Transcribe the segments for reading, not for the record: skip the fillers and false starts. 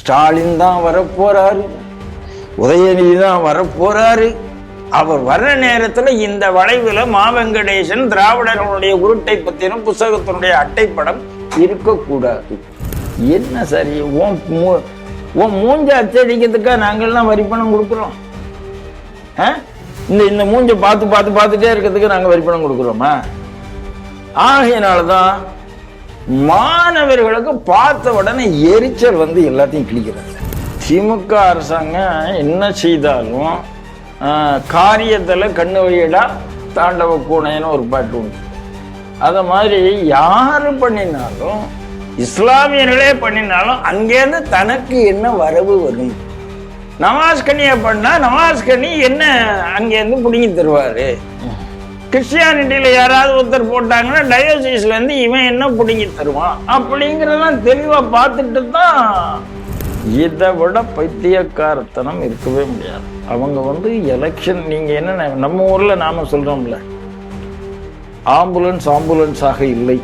ஸ்டாலின் தான் வரப்போறாரு, உதயநிதி தான் வரப்போறாரு. அவர் வர்ற நேரத்துல இந்த வளைவுல வெங்கடேசன் திராவிடர்களுடைய உருட்டை பத்தின புத்தகத்தினுடைய அட்டைப்படம் இருக்கக்கூடாது. என்ன சரி, உன் மூஞ்ச அச்சடிக்கிறதுக்கா நாங்கள்லாம் வரிப்பணம் கொடுக்குறோம்? இந்த மூஞ்ச பார்த்துட்டே இருக்கிறதுக்கு நாங்க வரிப்பணம் கொடுக்குறோமா? ஆகையினாலதான் மாணவர்களுக்கு பார்த்த உடனே எரிச்சல் வந்து எல்லாத்தையும் கிழிக்கிறாங்க. திமுக அரசாங்கம் என்ன செய்தாலும் காரியத்துல கண்ணு வழியடா தாண்டவ கூனைன்னு ஒரு பாட்டு உண்டு. அத மாதிரி யாரு பண்ணினாலும், இஸ்லாமியர்களே பண்ணினாலும் அங்கேருந்து தனக்கு என்ன வரவு வரும்? நவாஸ் கனியை பண்ணா நவாஸ் கனி என்ன அங்கேருந்து பிடிங்கி தருவாரு? கிறிஸ்டியானிட்டியில யாராவது ஒருத்தர் போட்டாங்கன்னா டயோசிஸ்ல இருந்து இவன் என்ன பிடிங்கி தருவான் அப்படிங்கறதெல்லாம் தெளிவா பார்த்துட்டு தான். இதை விட பைத்தியக்காரத்தனம் இருக்கவே முடியாது. அவங்க வந்து எலெக்ஷன், நீங்க என்ன நம்ம ஊர்ல நாம சொல்றோம்ல, ஆம்புலன்ஸாக இல்லை,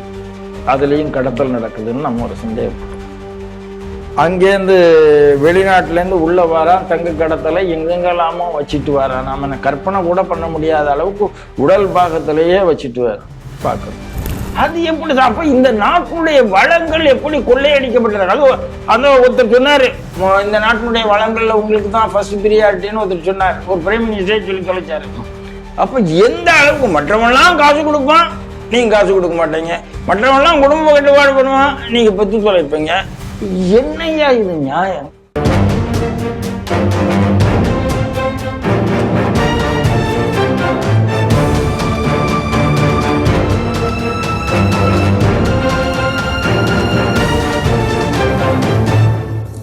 அதுலயும் கடத்தல் நடக்குதுன்னு நம்ம ஒரு சந்தேகம். அங்கேருந்து வெளிநாட்டிலேருந்து உள்ள வரான், தங்க கடத்தலை எங்கெங்கெல்லாமோ வச்சுட்டு வரான். நம்ம கற்பனை கூட பண்ண முடியாத அளவுக்கு உடல் பாகத்திலேயே வச்சுட்டு வரான். பார்க்கணும் அது எப்படி? அப்ப இந்த நாட்டினுடைய வளங்கள் எப்படி கொள்ளையடிக்கப்பட்டது? அந்த ஒருத்தர் சொன்னாரு, இந்த நாட்டினுடைய வளங்கள்ல உங்களுக்கு தான் ஃபர்ஸ்ட் பிரியாரிட்டின்னு ஒருத்தர் சொன்னார். ஒரு பிரைம் மினிஸ்டரே சொல்லி தொலைச்சாரு. அப்ப எந்த அளவுக்கு மற்றவங்களாம் காசு கொடுப்பான், நீங்க காசு கொடுக்க மாட்டீங்க. மற்றவங்களாம் குடும்ப கட்டுப்பாடு பண்ணுவான், நீங்க பெற்று தொலைப்பீங்க. என்னையா இது நியாயம்?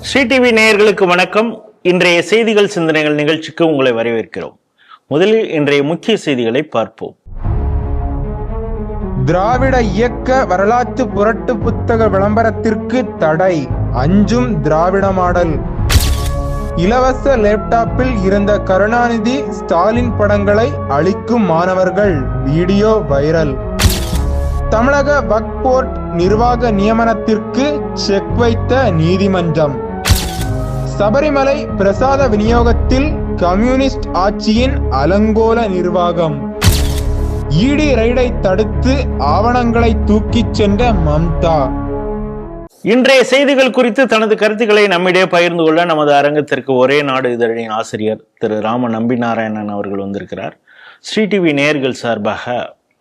ஸ்ரீ டிவி நேயர்களுக்கு வணக்கம். இன்றைய செய்திகள் சிந்தனைகள் நிகழ்ச்சிக்கு உங்களை வரவேற்கிறோம். முதலில் இன்றைய முக்கிய செய்திகளை பார்ப்போம். திராவிட இயக்க வரலாற்று புரட்டு புத்தக விளம்பரத்திற்கு தடை, அஞ்சும் திராவிட மாடல். இலவச லேப்டாப்பில் இருந்த கருணாநிதி ஸ்டாலின் படங்களை அளிக்கும் மாணவர்கள், வீடியோ வைரல். தமிழக வக்ஃப் போர்டு நிர்வாக நியமனத்திற்கு செக் வைத்த நீதிமன்றம். சபரிமலை பிரசாத விநியோகத்தில் கம்யூனிஸ்ட் ஆட்சியின் அலங்கோல நிர்வாகம். ஈடி ரைடை தடுத்து ஆவணங்களை தூக்கிச் சென்ற மம்தா. இன்றைய செய்திகள் குறித்து தனது கருத்துக்களை நம்மிடையே பகிர்ந்து கொள்ள நமது அரங்கத்திற்கு ஒரே நாடு இதழின் ஆசிரியர் திரு ராம நம்பி நாராயணன் அவர்கள் வந்திருக்கிறார். ஸ்ரீ டிவி நேயர்கள் சார்பாக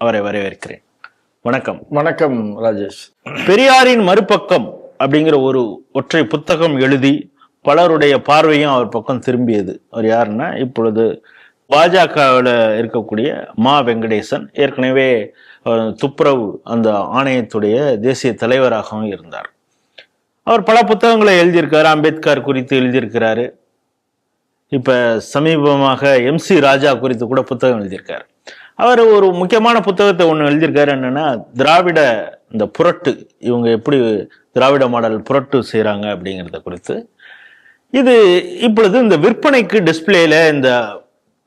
அவரை வரவேற்கிறேன். வணக்கம். வணக்கம் ராஜேஷ். பெரியாரின் மறுபக்கம் அப்படிங்கிற ஒரு ஒற்றை புத்தகம் எழுதி பலருடைய பார்வையும் அவர் பக்கம் திரும்பியது. அவர் யாருன்னா, இப்பொழுது பாஜகவில் இருக்கக்கூடிய வெங்கடேசன். ஏற்கனவே துப்புரவு அந்த ஆணையத்துடைய தேசிய தலைவராகவும் இருந்தார். அவர் பல புத்தகங்களை எழுதியிருக்காரு. அம்பேத்கர் குறித்து எழுதியிருக்கிறாரு. இப்ப சமீபமாக MC ராஜா குறித்து கூட புத்தகம் எழுதியிருக்காரு. அவர் ஒரு முக்கியமான புத்தகத்தை ஒன்று எழுதியிருக்காரு. என்னன்னா, திராவிட இந்த புரட்டு, இவங்க எப்படி திராவிட மாடல் புரட்டு செய்யறாங்க அப்படிங்கிறத குறித்து. இது இப்பொழுது இந்த விற்பனைக்கு டிஸ்பிளேல இந்த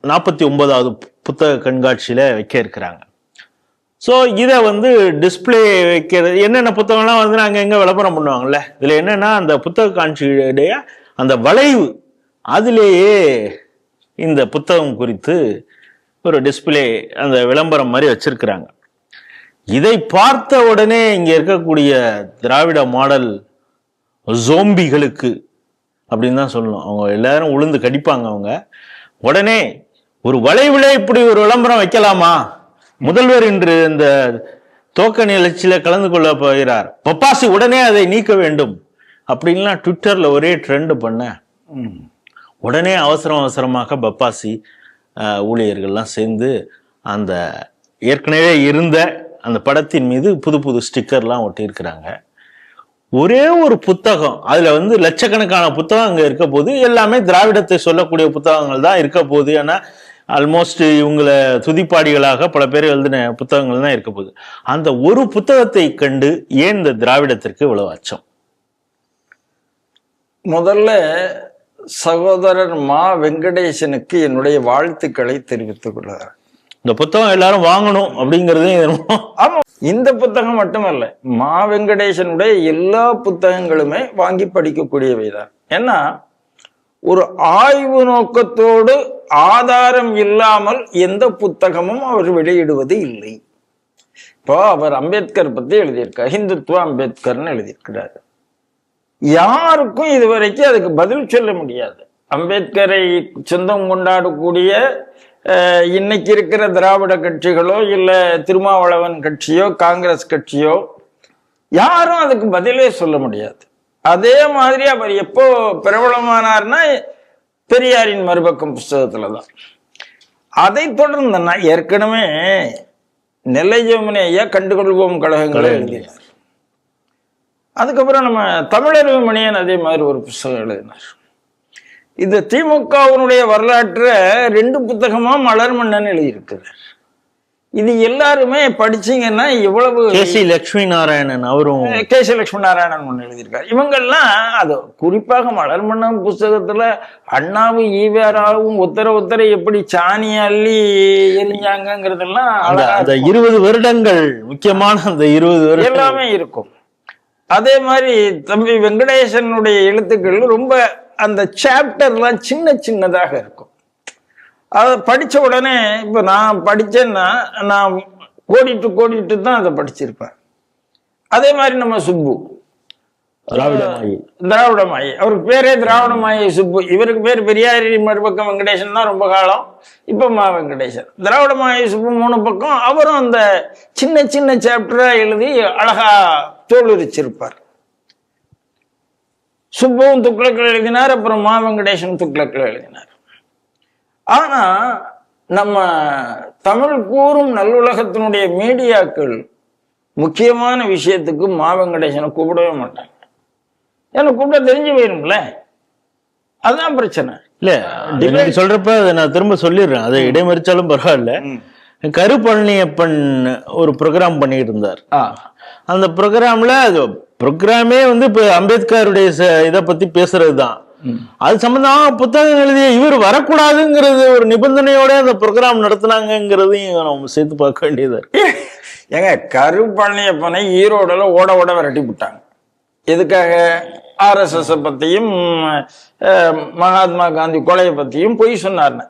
49வது புத்தக கண்காட்சியில வைக்க இருக்கிறாங்க. ஸோ இதை வந்து டிஸ்பிளே வைக்கிறது, என்னென்ன புத்தகம்லாம் வந்து நாங்கள் எங்கே விளம்பரம் பண்ணுவாங்கல்ல, இதில் என்னன்னா அந்த புத்தக காட்சியுடைய அந்த வளைவு, அதிலேயே இந்த புத்தகம் குறித்து ஒரு டிஸ்பிளே அந்த விளம்பரம் மாதிரி வச்சிருக்கிறாங்க. இதை பார்த்த உடனே இங்க இருக்கக்கூடிய திராவிட மாடல் ஜோம்பிகளுக்கு அப்படின்னு தான் சொல்லணும், அவங்க எல்லாரும் உளுந்து கடிப்பாங்க. அவங்க உடனே ஒரு வளைவுல இப்படி ஒரு விளம்பரம் வைக்கலாமா? முதல்வர் இன்று இந்த துவக்க நிகழ்ச்சியில கலந்து கொள்ள போகிறார், பப்பாசி உடனே அதை நீக்க வேண்டும் அப்படின்லாம் ட்விட்டர்ல ஒரே ட்ரெண்ட் பண்ண உடனே அவசரமாக பப்பாசி ஊழியர்கள்லாம் சேர்ந்து அந்த ஏற்கனவே இருந்த அந்த படத்தின் மீது புது ஸ்டிக்கர்லாம் ஒட்டியிருக்கிறாங்க. ஒரே ஒரு புத்தகம், அதுல வந்து லட்சக்கணக்கான புத்தகம் அங்க இருக்க போது, எல்லாமே திராவிடத்தை சொல்லக்கூடிய புத்தகங்கள் தான் இருக்க போகுது. ஏன்னா ஆல்மோஸ்ட் இவங்களை துதிப்பாடிகளாக பல பேர் எழுதின புத்தகங்கள் தான் இருக்க போகுது. அந்த ஒரு புத்தகத்தை கண்டு ஏன் இந்த திராவிடத்திற்கு இவ்வளவு அச்சம்? முதல்ல சகோதரர் வெங்கடேசனுக்கு என்னுடைய வாழ்த்துக்களை தெரிவித்துக் கொள்கிறார். இந்த புத்தகம் எல்லாரும் வாங்கணும் அப்படிங்கறதையும் ஆமா, இந்த புத்தகம் மட்டுமல்ல, மா வெங்கடேசனுடைய எல்லா புத்தகங்களுமே வாங்கி படிக்கக்கூடியவைதான். ஏன்னா ஒரு ஆய்வு நோக்கத்தோடு ஆதாரம் இல்லாமல் எந்த புத்தகமும் அவர் வெளியிடுவது இல்லை. இப்போ அவர் அம்பேத்கர் பத்தி எழுதியிருக்கார், ஹிந்துத்துவ அம்பேத்கர்னு எழுதியிருக்கிறார். யாருக்கும் இதுவரைக்கும் அதுக்கு பதில் சொல்ல முடியாது. அம்பேத்கரை சொந்தம் கொண்டாடக்கூடிய இன்னைக்கு இருக்கிற திராவிட கட்சிகளோ இல்ல திருமாவளவன் கட்சியோ காங்கிரஸ் கட்சியோ யாரும் அதுக்கு பதிலே சொல்ல முடியாது. அதே மாதிரி அவர் எப்போ பிரபலமானார்னா பெரியாரின் மறுபக்கம் புஸ்தகத்துலதான். அதை தொடர்ந்து ஏற்கனவே நெல்லையமுனி ஐயா கண்டுகொள்வோம் கழகங்களை எழுதினார். அதுக்கப்புறம் நம்ம தமிழறிவு மணியன் அதே மாதிரி ஒரு புஸ்தகம் எழுதினார். இந்த திமுகவினுடைய வரலாற்றை 2 புத்தகமா மலர்மன்னன் எழுதியிருக்கிறார். இது எல்லாருமே படிச்சீங்கன்னா எவ்வளவு. கேசி லட்சுமி நாராயணன் அவரும் கேசி லட்சுமி நாராயணன் ஒன்று எழுதியிருக்காரு. இவங்கெல்லாம் அது குறிப்பாக மலர்மன்னன் புஸ்தகத்துல அண்ணாவும் ஈவேராவும் ஒத்தர எப்படி சாணி அள்ளி எரிஞ்சாங்கிறதெல்லாம் அந்த 20 வருடங்கள் முக்கியமான அந்த 20 வருடம் எல்லாமே இருக்கும். அதே மாதிரி தம்பி வெங்கடேசனுடைய எழுத்துக்கள் ரொம்ப அந்த சாப்டர்லாம் சின்னதாக இருக்கும். அதை படிச்ச உடனே இப்ப நான் படிச்சேன்னா நான் கோடிட்டு தான் அதை படிச்சிருப்பேன். அதே மாதிரி நம்ம சுப்பு திராவிடமாயி, அவருக்கு பேரே திராவிடமாயி சுப்பு. இவருக்கு பேர் பெரியாரி மறுபக்கம் வெங்கடேசன் தான் ரொம்ப காலம். இப்ப மா வெங்கடேசன் திராவிடமாயி சுப்பு 3 பக்கம். அவரும் அந்த சின்ன சாப்டரா எழுதி அழகா தோலுரிச்சிருப்பார். சுப்புவும் துக்ளக்கில் எழுதினார், அப்புறம் மா வெங்கடேசன் துக்ளக்கில் எழுதினார். ஆனா நம்ம தமிழ் கூறும் நல்லுலகத்தினுடைய மீடியாக்கள் முக்கியமான விஷயத்துக்கு மா வெங்கடேசனை கூப்பிடவே மாட்டாங்க. எனக்கு கூப்பிட தெரிஞ்சு போயிரும்ல, அதுதான் பிரச்சனை. இல்ல சொல்றப்ப அதை நான் திரும்ப சொல்லிடுறேன், அதை இடைமறிச்சாலும் பரவாயில்ல. கருப்பழனியப்பன் ஒரு ப்ரோக்ராம் பண்ணிட்டு இருந்தார். அந்த ப்ரோக்ராம்ல ப்ரோக்ராமே இப்ப அம்பேத்கருடைய இதை பத்தி பேசுறதுதான். அது சம்பந்தமா புத்தகம் எழுதிய இவர் வரக்கூடாதுங்கிறது ஒரு நிபந்தனையோட அந்த ப்ரோக்ராம் நடத்தினாங்கிறதையும் நம்ம சேர்த்து பார்க்க வேண்டியதா இருக்கு. ஏங்க, கருப்பழனியப்பனை ஈரோடுல ஓட விரட்டி விட்டாங்க. எதுக்காக? RSS பத்தியும் மகாத்மா காந்தி கொலையை பத்தியும் பொய் சொன்னார்னு.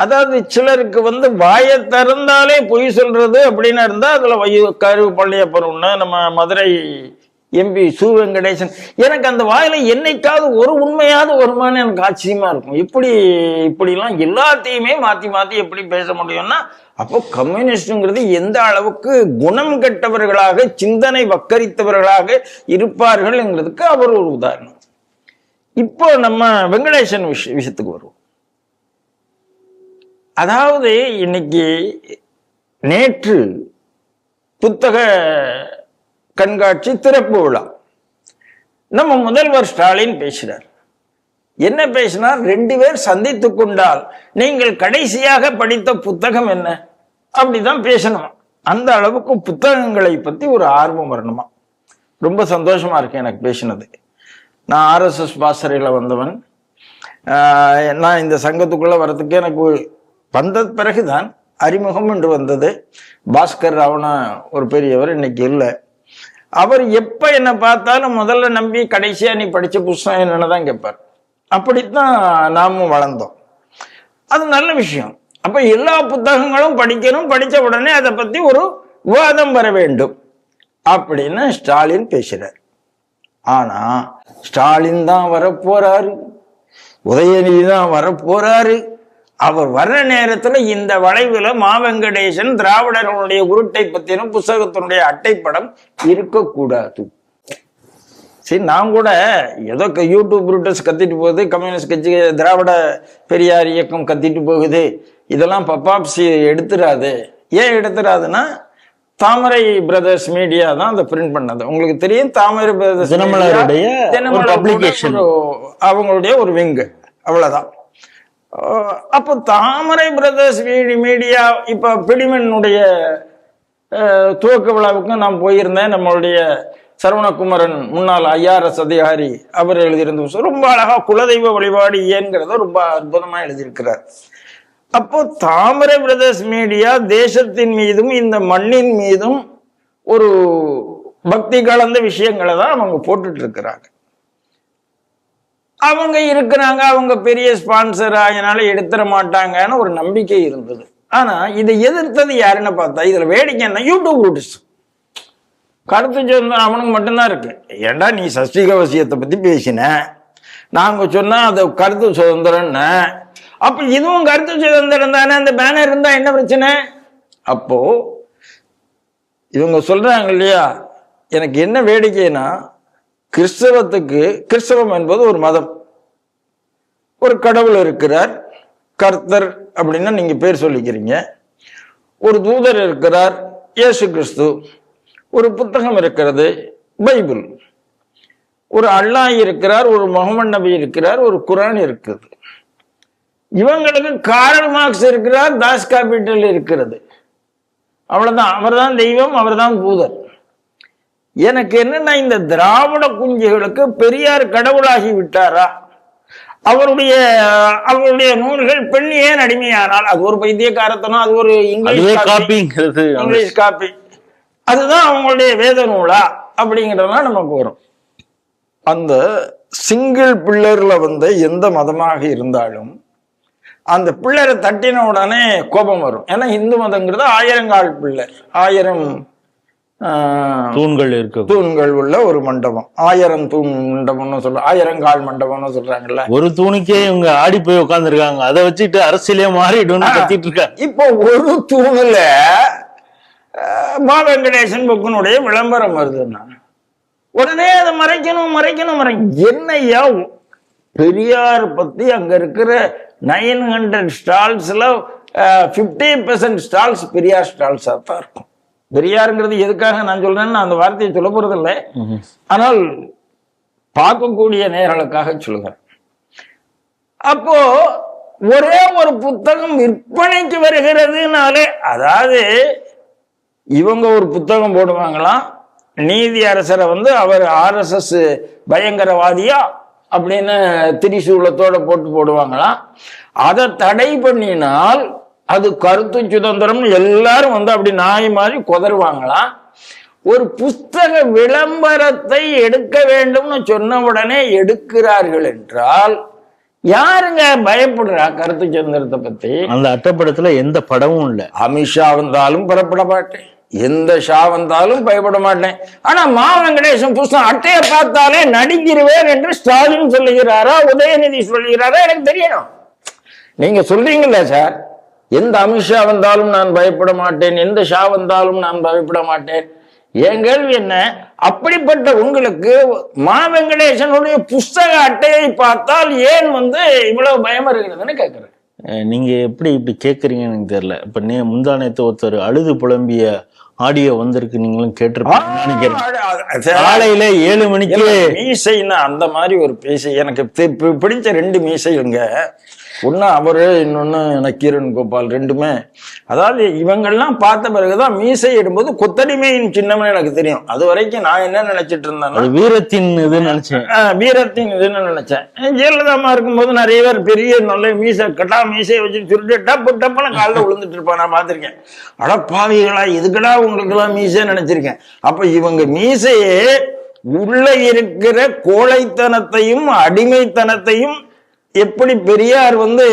அதாவது சிலருக்கு வாயை திறந்தாலே பொய் சொல்றது அப்படின்னு இருந்தா அதுல கருப்பழனியப்பன் ஒண்ணு, நம்ம மதுரை MP சு வெங்கடேசன். எனக்கு அந்த வாயில என்னைக்காவது ஒரு உண்மையாவது வருமானு எனக்கு ஆச்சரியமா இருக்கும். இப்படிலாம் எல்லாத்தையுமே மாத்தி எப்படி பேச முடியும்னா, அப்போ கம்யூனிஸ்டுங்கிறது எந்த அளவுக்கு குணம் கெட்டவர்களாக சிந்தனை வக்கரித்தவர்களாக இருப்பார்கள்ங்கிறதுக்கு அவர் ஒரு உதாரணம். இப்போ நம்ம வெங்கடேசன் விஷயத்துக்கு வருவோம். அதாவது இன்னைக்கு நேற்று புத்தக கண்காட்சி திறப்பு விழா. நம்ம முதல்வர் ஸ்டாலின் பேசினார். என்ன பேசினார்? 2 பேர் சந்தித்து கொண்டால் நீங்கள் கடைசியாக படித்த புத்தகம் என்ன, அப்படிதான் பேசணும். அந்த அளவுக்கு புத்தகங்களை பத்தி ஒரு ஆர்வம் வரணுமா. ரொம்ப சந்தோஷமா இருக்கு எனக்கு பேசினது. நான் RSS பாசறையில வந்தவன். நான் இந்த சங்கத்துக்குள்ள வர்றதுக்கு எனக்கு வந்த பிறகுதான் அறிமுகம் என்று வந்தது. பாஸ்கர் ராவண ஒரு பெரியவர் இன்னைக்கு இல்லை. அவர் எப்ப என்ன பார்த்தாலும் முதல்ல நம்பி கடைசியா நீ படிச்ச புத்தகம் என்னன்னுதான் கேட்பார். அப்படித்தான் நாமும் வளர்ந்தோம். அது நல்ல விஷயம். அப்ப எல்லா புத்தகங்களும் படிக்கணும், படிச்ச உடனே அதை பத்தி ஒரு விவாதம் வர வேண்டும் அப்படின்னு ஸ்டாலின் பேசுறார். ஆனா ஸ்டாலின் தான் வரப்போறாரு, உதயநிதி தான் வரப்போறாரு. அவர் வர்ற நேரத்துல இந்த வளைவுல மா வெங்கடேசன் திராவிடர்களுடைய உருட்டை பத்தினும் புத்தகத்தினுடைய அட்டைப்படம் இருக்கக்கூடாது. சரி, நான் கூட ஏதோ யூடியூப் ரூட்டர்ஸ் கத்திட்டு போகுது, கம்யூனிஸ்ட் கட்சி திராவிட பெரியார் இயக்கம் கத்திட்டு போகுது, இதெல்லாம் பப்பாப்சி எடுத்துடாது. ஏன் எடுத்துடாதுன்னா, தாமரை பிரதர்ஸ் மீடியா தான் அதை பிரிண்ட் பண்ணது. உங்களுக்கு தெரியும், தாமரை பிரதர்ஸ் அவங்களுடைய ஒரு விங்கு, அவ்வளவுதான். அப்போ தாமரை பிரதர்ஸ் மீடியா இப்ப பிடிமனுடைய துவக்க விழாவுக்கு நான் போயிருந்தேன். நம்மளுடைய சரவணகுமரன் முன்னாள் IRS அதிகாரி அவர் எழுதியிருந்த ரொம்ப அழகா குலதெய்வ வழிபாடு ஏன்கிறத ரொம்ப அற்புதமா எழுதியிருக்கிறார். அப்போ தாமரை பிரதர்ஸ் மீடியா தேசத்தின் மீதும் இந்த மண்ணின் மீதும் ஒரு பக்தி கலந்த விஷயங்களை தான் அவங்க போட்டுட்டு இருக்கிறாங்க. அவங்க இருக்கிறாங்க, அவங்க பெரிய ஸ்பான்சர் ஆகினால எடுத்துட மாட்டாங்கன்னு ஒரு நம்பிக்கை இருந்தது. ஆனா இதை எதிர்த்தது யாருன்னு பார்த்தா, இதுல வேடிக்கைன்னா யூடியூப் ரூட்ஸ் கருத்து சுதந்திரம் அவனுக்கு மட்டும்தான் இருக்கு. ஏண்டா நீ சஷ்டி கவசியத்தை பத்தி பேசின, நாங்க சொன்னா அது கருத்து சுதந்திரம்னு, அப்ப இதுவும் கருத்து சுதந்திரம் தானே, அந்த பேனர் இருந்தா என்ன பிரச்சனை? அப்போ இவங்க சொல்றாங்க இல்லையா, எனக்கு என்ன வேடிக்கைன்னா, கிறிஸ்தவம் என்பது ஒரு மதம், ஒரு கடவுள் இருக்கிறார், கர்த்தர் அப்படின்னா நீங்க பேர் சொல்லிக்கிறீங்க, ஒரு தூதர் இருக்கிறார் இயேசு கிறிஸ்து, ஒரு புத்தகம் இருக்கிறது பைபிள், ஒரு அல்லாஹ் இருக்கிறார், ஒரு முகமது நபி இருக்கிறார், ஒரு குரான் இருக்குது. இவங்களுக்கு காரல் மார்க்ஸ் இருக்கிறார், தாஸ் கேபிட்டல் இருக்கிறது, அவ்வளவுதான். அவர்தான் தெய்வம், அவர்தான் தூதர். எனக்கு என்னன்னா, இந்த திராவிட குஞ்சுகளுக்கு பெரியார் கடவுளாகி விட்டாரா? அவருடைய நூல்கள் பெண் ஏன் அடிமையானால், அது ஒரு பைத்தியக்காரத்தனம், அது ஒரு இங்கிலீஷ் காப்பி, அதுதான் அவங்களுடைய வேத நூலா அப்படிங்கிறதுலாம் நமக்கு வரும். அந்த சிங்கிள் பிள்ளர்ல வந்து எந்த மதமாக இருந்தாலும் அந்த பிள்ளரை தட்டின உடனே கோபம் வரும். ஏன்னா இந்து மதங்கிறது 1000 பிள்ளர், 1000 தூண்கள் உள்ள ஒரு மண்டபம், 1000 தூண் மண்டபம்னு சொல்ற, 1000 மண்டபம்னு சொல்றாங்கல்ல. ஒரு தூணுக்கே இவங்க ஆடி போய் உட்கார்ந்து இருக்காங்க, அதை வச்சுட்டு அரசியலே மாறிடும் கத்திட்டு இருக்காங்க. இப்போ ஒரு தூணுல மா வெங்கடேசன் புக்கினுடைய விளம்பரம் வருதுன்னா உடனே அதை மறைக்கணும். என்னையா பெரியார் பத்தி அங்க இருக்கிற 900 ஸ்டால்ஸ்ல 50% ஸ்டால்ஸ் பெரியார் ஸ்டால்ஸா தான் இருக்கும். பெரியாருங்கிறது எதுக்காக நான் சொல்றேன்னு அந்த வார்த்தையை சொல்ல போறது இல்லை, ஆனால் பார்க்கக்கூடிய நேர்களுக்காக சொல்லுகிறேன். அப்போ ஒரே ஒரு புத்தகம் விற்பனைக்கு வருகிறதுனாலே, அதாவது இவங்க ஒரு புத்தகம் போடுவாங்களாம், நீதி அரசரை வந்து அவர் RSS பயங்கரவாதியா அப்படின்னு திரிசூலத்தோட போடுவாங்களாம். அதை தடை பண்ணினால் அது கருத்து சுதந்திரம், எல்லாரும் வந்து அப்படி நாய் மாதிரி கொதருவாங்களாம். ஒரு புஸ்தக விளம்பரத்தை எடுக்க வேண்டும்னு சொன்ன உடனே எடுக்கிறார்கள் என்றால் யாருங்க பயப்படுறா கருத்து சுதந்திரத்தை பத்தி? அந்த அட்டைப்படத்துல எந்த படமும் இல்லை. அமித்ஷா வந்தாலும் புறப்பட மாட்டேன், எந்த ஷா வந்தாலும் பயப்பட மாட்டேன். ஆனா மா வெங்கடேசன் புஸ்தகம் அட்டையை பார்த்தாலே நடிக்கிறவேன் என்று ஸ்டாலின் சொல்லுகிறாரா, உதயநிதி சொல்லுகிறாரா எனக்கு தெரியணும். நீங்க சொல்றீங்களா சார், எந்த அமித்ஷா வந்தாலும் நான் பயப்பட மாட்டேன், எந்த ஷா வந்தாலும் நான் பயப்பட மாட்டேன். என் கேள்வி என்ன, அப்படிப்பட்ட உங்களுக்கு மா வெங்கடேசனுடைய புஸ்தக அட்டையை பார்த்தால் ஏன் வந்து இவ்வளவு பயம் இருக்கிறதுன்னு கேட்கிறேன். நீங்க எப்படி இப்படி கேட்கறீங்கன்னு எனக்கு தெரியல. இப்ப முந்தானத்து ஒருத்தர் அழுது புலம்பிய ஆடியோ வந்திருக்கு, நீங்களும் கேட்டிருப்பீங்க. காலையில 7 மணிக்கு மீசைன்னா அந்த மாதிரி ஒரு மீசை எனக்கு பிடிச்ச 2 மீசைங்க. ஒன்னு அவரு, இன்னொன்னு நக்கீரன் கோபால், ரெண்டுமே. அதாவது இவங்கெல்லாம் பார்த்த பிறகுதான் மீசை இடும்போது கொத்தடிமையின் சின்னமே எனக்கு தெரியும். அது வரைக்கும் நான் என்ன நினைச்சிட்டு இருந்தேன்னா வீரத்தின் இதுன்னு நினைச்சேன். வீரத்தின் இதுன்னு நினைச்சேன். ஜெயலலிதாமா இருக்கும்போது நிறைய பேர் பெரிய நல்ல மீசை கட்டா மீசையை வச்சு சுருட்டு டப்புன்னு காலில் விழுந்துட்டு இருப்பான், நான் பார்த்திருக்கேன். அட பாவிகளா, இதுக்கடா உங்களுக்கு எல்லாம் மீசை நினைச்சிருக்கேன். அப்ப இவங்க மீசையே உள்ள இருக்கிற கோழைத்தனத்தையும் அடிமைத்தனத்தையும் எப்படி பெரியார் வந்து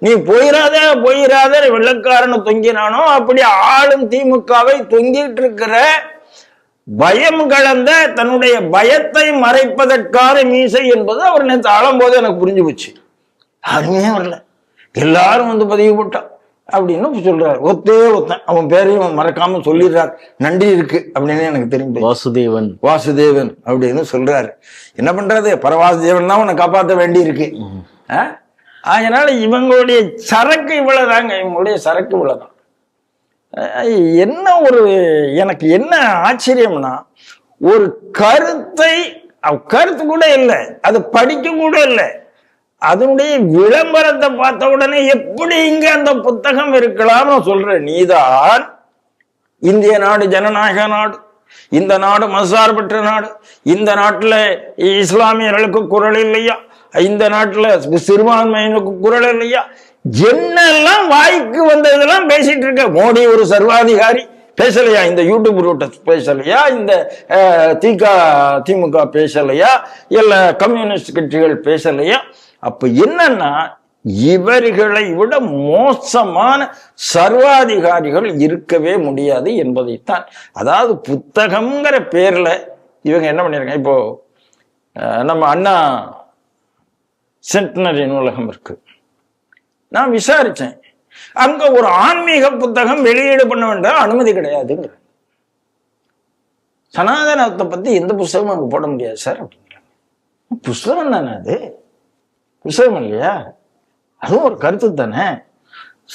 நீ போயிராத வெள்ளக்காரனை தொங்கினானோ அப்படி ஆளும் திமுகவை தொங்கிட்டு இருக்கிற பயம் கலந்த தன்னுடைய பயத்தை மறைப்பதற்கான மீசை என்பது அவர் நேற்று ஆளும்போது எனக்கு புரிஞ்சு போச்சு. யாருமே வரல, எல்லாரும் வந்து பதிவு போட்டான் அப்படின்னு சொல்றாரு. ஒருத்தன் அவன் பேரையும் மறக்காம சொல்லிடுறாரு, நன்றி இருக்கு அப்படின்னு எனக்கு தெரியும். வாசுதேவன் அப்படின்னு சொல்றாரு. என்ன பண்றது, பரவாசுதேவன் தான் உன்னை காப்பாற்ற வேண்டி இருக்கு. அதனால இவங்களுடைய சரக்கு இவ்வளவுதாங்க, இவங்களுடைய சரக்கு இவ்வளவுதான். என்ன ஒரு எனக்கு என்ன ஆச்சரியம்னா, ஒரு கருத்து கூட இல்லை, அது படிக்க கூட இல்லை, அதனுடைய விளம்பரத்தை பார்த்த உடனே எப்படி இங்க அந்த புத்தகம் இருக்கலாம்னு சொல்ற நீதான் இந்திய நாடு ஜனநாயக நாடு, இந்த நாடு மதசார்பற்ற நாடு, இந்த நாட்டுல இஸ்லாமியர்களுக்கு குரல் இல்லையா, இந்த நாட்டுல சிறுபான்மையினருக்கு குரல் இல்லையா, என்னெல்லாம் வாய்க்கு வந்ததெல்லாம் பேசிட்டு இருக்க. மோடி ஒரு சர்வாதிகாரி பேசலையா? இந்த யூடியூப் ரூட்டை பேசலையா? இந்த திமுக பேசலையா? இல்ல கம்யூனிஸ்ட் கட்சிகள் பேசலையா? அப்ப என்னன்னா, இவர்களை விட மோசமான சர்வாதிகாரிகள் இருக்கவே முடியாது என்பதைத்தான். அதாவது புத்தகம்ங்கிற பேர்ல இவங்க என்ன பண்ணிருக்காங்க. இப்போ நம்ம அண்ணா சென்டினரி நூலகம் இருக்கு, நான் விசாரிச்சேன். அங்க ஒரு ஆன்மீக புத்தகம் வெளியீடு பண்ண வேண்டாம் அனுமதி கிடையாதுங்கிற. சனாதனத்தை பத்தி எந்த புஸ்தகமும் அங்க போட முடியாது சார் அப்படிங்கிறாங்க. புஸ்தகம் தானே அது, புஸ்தகம் இல்லையா? அதுவும் ஒரு கருத்து தானே.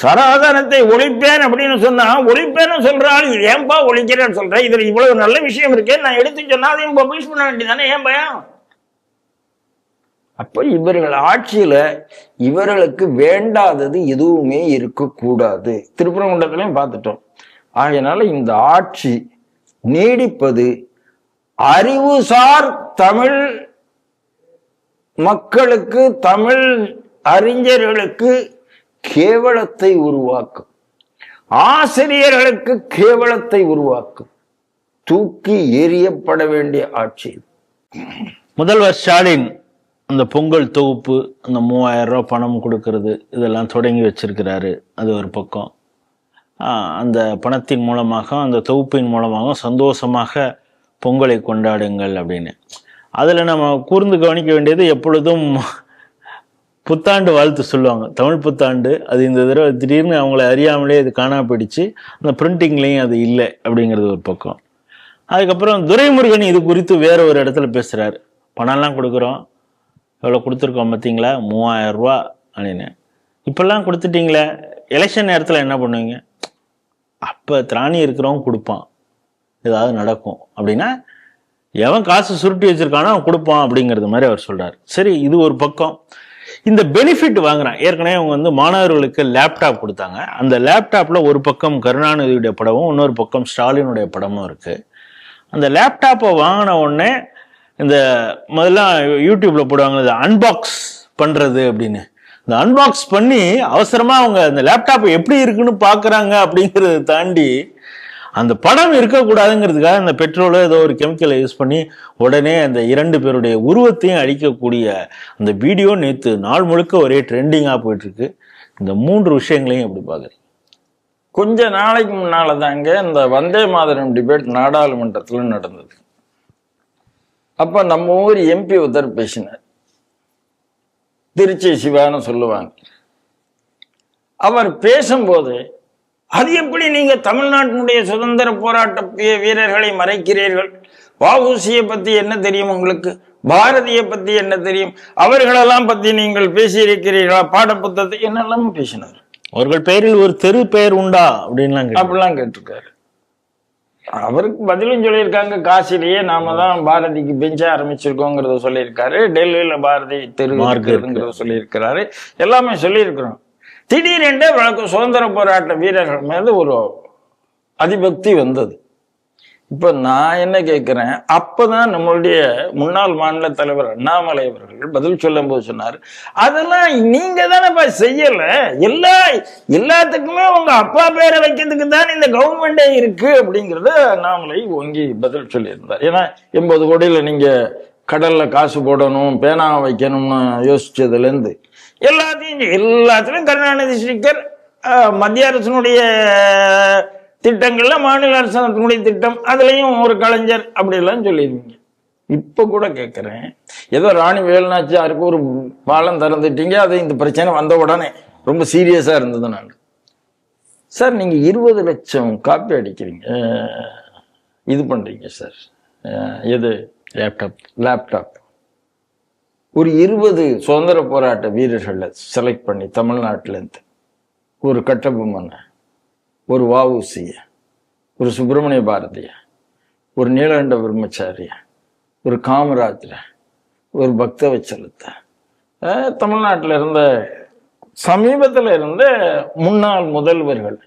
சனாதனத்தை ஒழிப்பேன் அப்படின்னு சொன்னா, ஒழிப்பேன்னு சொல்றாள், ஏன்பா ஒழிக்கிறேன்னு சொல்றேன், இதுல இவ்வளவு நல்ல விஷயம் இருக்கேன் நான் எடுத்து சொன்னா அதையும் பப்ளிஷ் பண்ண வேண்டியதானே, ஏன் பயம்? அப்ப இவர்கள் ஆட்சியில இவர்களுக்கு வேண்டாதது எதுவுமே இருக்கக்கூடாது. திருப்பரங்குன்றத்திலையும் பார்த்துட்டோம். ஆகையினால இந்த ஆட்சி நீடிப்பது அறிவுசார் தமிழ் மக்களுக்கு, தமிழ் அறிஞர்களுக்கு கேவலத்தை உருவாக்கும், ஆசிரியர்களுக்கு கேவலத்தை உருவாக்கும், தூக்கி எறியப்பட வேண்டிய ஆட்சி. முதல்வர் ஸ்டாலின் அந்த பொங்கல் தொகுப்பு, அந்த 3000 ரூபாய் பணம் கொடுக்கறது, இதெல்லாம் தொடங்கி வச்சிருக்கிறாரு. அது ஒரு பக்கம். அந்த பணத்தின் மூலமாக, அந்த தொகுப்பின் மூலமாக சந்தோஷமாக பொங்கலை கொண்டாடுங்கள் அப்படின்னு. அதில் நம்ம கூர்ந்து கவனிக்க வேண்டியது, எப்பொழுதும் புத்தாண்டு வாழ்த்து சொல்லுவாங்க, தமிழ் புத்தாண்டு. அது இந்த தடவை திடீர்னு அவங்கள அறியாமலே இது காணாம போயிடுச்சு. அந்த பிரிண்டிங்லேயும் அது இல்லை அப்படிங்கிறது ஒரு பக்கம். அதுக்கப்புறம் துரைமுருகன் இது குறித்து வேற ஒரு இடத்துல பேசுறாரு. பணம்லாம் கொடுக்குறோம், எவ்வளோ கொடுத்துருக்கோம் பார்த்தீங்களா, 3000 ரூபா அப்படின்னு. இப்பெல்லாம் கொடுத்துட்டீங்களே, எலெக்ஷன் நேரத்தில் என்ன பண்ணுவீங்க? அப்போ திராணி இருக்கிறவங்க கொடுப்பான், ஏதாவது நடக்கும் அப்படின்னா, எவன் காசு சுருட்டி வச்சிருக்கானோ அவன் கொடுப்பான் அப்படிங்கிறது மாதிரி அவர் சொல்றாரு. சரி, இது ஒரு பக்கம். இந்த பெனிஃபிட் வாங்குறான். ஏற்கனவே அவங்க மாணவர்களுக்கு லேப்டாப் கொடுத்தாங்க. அந்த லேப்டாப்ல ஒரு பக்கம் கருணாநிதியுடைய படமும் இன்னொரு பக்கம் ஸ்டாலினுடைய படமும் இருக்கு. அந்த லேப்டாப்பை வாங்கின உடனே இந்த முதல்ல யூடியூப்ல போடுவாங்க அன்பாக்ஸ் பண்றது அப்படின்னு. இந்த அன்பாக்ஸ் பண்ணி அவசரமா அவங்க அந்த லேப்டாப் எப்படி இருக்குன்னு பாக்குறாங்க. அப்படிங்கறத தாண்டி அந்த படம் இருக்கக்கூடாதுங்கிறதுக்காக அந்த பெட்ரோலோ ஏதோ ஒரு கெமிக்கலை யூஸ் பண்ணி உடனே அந்த 2 பேருடைய உருவத்தையும் அழிக்கக்கூடிய அந்த வீடியோ நேற்று நாள் முழுக்க ஒரே ட்ரெண்டிங்காக போயிட்டு இருக்கு. இந்த 3 விஷயங்களையும் எப்படி பாக்குறீங்க? கொஞ்ச நாளைக்கு முன்னாலதாங்க இந்த வந்தே மாதரம் டிபேட் நாடாளுமன்றத்தில் நடந்தது. அப்ப நம்ம ஊர் எம்பி ஒருத்தர் பேசினார், திருச்சி சிவான்னு சொல்லுவாங்க. அவர் பேசும்போது, அது எப்படி நீங்க தமிழ்நாட்டினுடைய சுதந்திர போராட்ட வீரர்களை மறைக்கிறீர்கள்? வஉசியை பத்தி என்ன தெரியும் உங்களுக்கு? பாரதியை பத்தி என்ன தெரியும்? அவர்களெல்லாம் பத்தி நீங்கள் பேசியிருக்கிறீர்களா? பாடப்புத்தகத்தை என்னெல்லாம் பேசினார். அவர்கள் பெயரில் ஒரு தெரு பெயர் உண்டா அப்படின்லாம் கேட்டிருக்காரு. அவருக்கு பதிலும் சொல்லியிருக்காங்க, காசிலேயே நாம தான் பாரதிக்கு பெஞ்சா ஆரம்பிச்சிருக்கோங்கிறத சொல்லியிருக்காரு, டெல்லியில பாரதி தெரு இருக்குங்கிறத சொல்லியிருக்கிறாரு, எல்லாமே சொல்லியிருக்கிறோம். திடீரென்று வழக்கு சுதந்திர போராட்ட வீரர்கள் மீது ஒரு அதிபக்தி வந்தது. இப்ப நான் என்ன கேட்கிறேன், அப்பதான் நம்மளுடைய முன்னாள் மாநில தலைவர் அண்ணாமலை அவர்கள் பதில் சொல்லும் போது சொன்னார், அதெல்லாம் நீங்க தானே செய்யல, எல்லாத்துக்குமே உங்க அப்பா பேரை வைக்கிறதுக்கு தான் இந்த கவர்மெண்டே இருக்கு அப்படிங்கறத அண்ணாமலை ஓங்கி பதில் சொல்லியிருந்தார். ஏன்னா 80 கோடியில நீங்க கடல்ல காசு போடணும், பேனா வைக்கணும்னு யோசிச்சதுல இருந்து எல்லாத்திலும் கருணாநிதி ஸ்டிக்கர், மத்திய அரசினுடைய திட்டங்கள்ல மாநில அரசாங்கத்தினுடைய திட்டம், அதுலயும் ஒரு கலைஞர், அப்படி எல்லாம் சொல்லிருக்கீங்க. இப்ப கூட கேட்கிறேன், ஏதோ ராணி வேலுநாச்சியாருக்கு ஒரு பாலம் திறந்துட்டீங்க, அது இந்த பிரச்சனை வந்த உடனே ரொம்ப சீரியஸா இருந்தது. நான் சார், நீங்க 20 லட்சம் காப்பி அடிக்கிறீங்க, இது பண்றீங்க சார், எது லேப்டாப் ஒரு 20 சுதந்திர போராட்ட வீரர்களை செலக்ட் பண்ணி தமிழ்நாட்டில இருந்து, ஒரு கட்டபொம்மனை, ஒரு வஉசிய, ஒரு சுப்பிரமணிய பாரதிய, ஒரு நீலகண்ட பிரம்மச்சாரிய, ஒரு காமராஜரை, ஒரு பக்தவச்சலத்தை, தமிழ்நாட்டில் இருந்த சமீபத்தில் இருந்த முன்னாள் முதல்வர்கள்,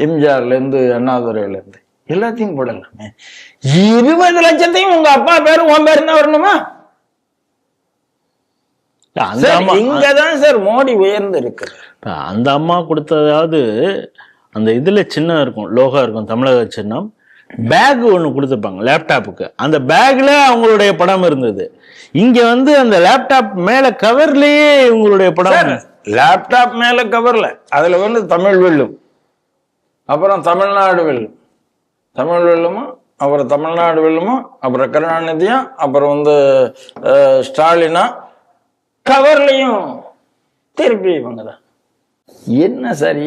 எம்ஜிஆர்ல இருந்து அண்ணாதுரையில இருந்து எல்லாத்தையும் போடலாமே. 20 லட்சத்தையும் உங்க அப்பா பேரு உன் பேரு என்ன வரணுமா? அந்த அம்மா இங்கதான் சார் மோடி உயர்ந்து இருக்கிறார். அந்த அம்மா கொடுத்ததாவது அந்த இதுல சின்னம் இருக்கும், லோகா இருக்கும், தமிழக சின்னம். பேக் ஒன்று கொடுத்துருப்பாங்க லேப்டாப்புக்கு, அந்த பேக்ல அவங்களுடைய படம் இருந்தது. இங்க வந்து அந்த லேப்டாப் மேல கவர்லயே இவங்களுடைய படம். லேப்டாப் மேல கவர்ல அதுல வந்து தமிழ் வெல்லும், அப்புறம் தமிழ்நாடு வெல்லும், தமிழ் வெல்லுமா, அப்புறம் தமிழ்நாடு வெல்லுமா, அப்புறம் கருணாநிதியும், அப்புறம் வந்து ஸ்டாலினா, கவர்லையும் திருப்பி இவங்க தான். என்ன சரி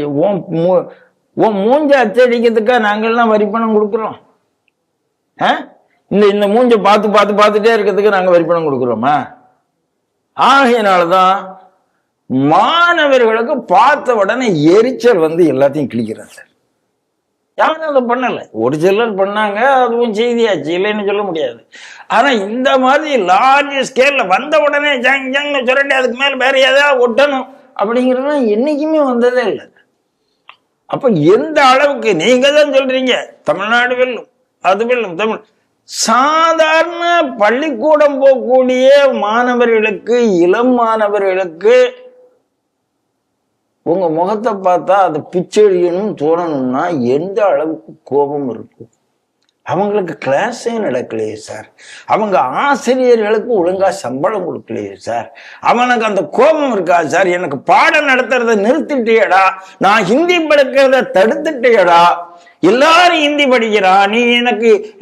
உன் மூஞ்ச அச்சடிக்கிறதுக்கா நாங்கள்லாம் வரி பணம் கொடுக்குறோம்? இந்த மூஞ்ச பார்த்துட்டே இருக்கிறதுக்கு நாங்க வரி பணம் கொடுக்குறோமா? ஆகையினாலதான் மாணவர்களுக்கு பார்த்த உடனே எரிச்சல் வந்து எல்லாத்தையும் கிழிக்கிறாங்க சார். யாரும் அதை பண்ணல, ஒரு சிலர் பண்ணாங்க, அதுவும் செய்தியாச்சு, இல்லைன்னு சொல்ல முடியாது. ஆனா இந்த மாதிரி லார்ஜ் ஸ்கேல்ல வந்த உடனே ஜங் ஜங்னு சொல்லிட்டு அதுக்கு மேல வேற ஏதாவது ஒட்டணும் அப்படிங்கிறது என்னைக்குமே வந்ததே இல்லை. அப்ப எந்த அளவுக்கு நீங்க தான் சொல்றீங்க தமிழ்நாடு வெல்லும், அது வெல்லும், தமிழ் சாதாரண பள்ளிக்கூடம் போகக்கூடிய மாணவர்களுக்கு, இளம் மாணவர்களுக்கு உங்க முகத்தை பார்த்தா அது பிச்செடியணும் தோணணும்னா எந்த அளவுக்கு கோபம் இருக்கும்? அவங்களுக்கு கிளாஸே நடக்கலையே சார், அவங்க ஆசிரியர்களுக்கு ஒழுங்கா சம்பளம் கொடுக்கலையே சார், அவனுக்கு அந்த கோபம் இருக்கா சார்? எனக்கு பாடம் நடத்துறத நிறுத்திட்டியடா, நான் ஹிந்தி படிக்கிறத தடுத்துட்டியடா, எல்லாரும் ஹிந்தி படிக்கிறான்,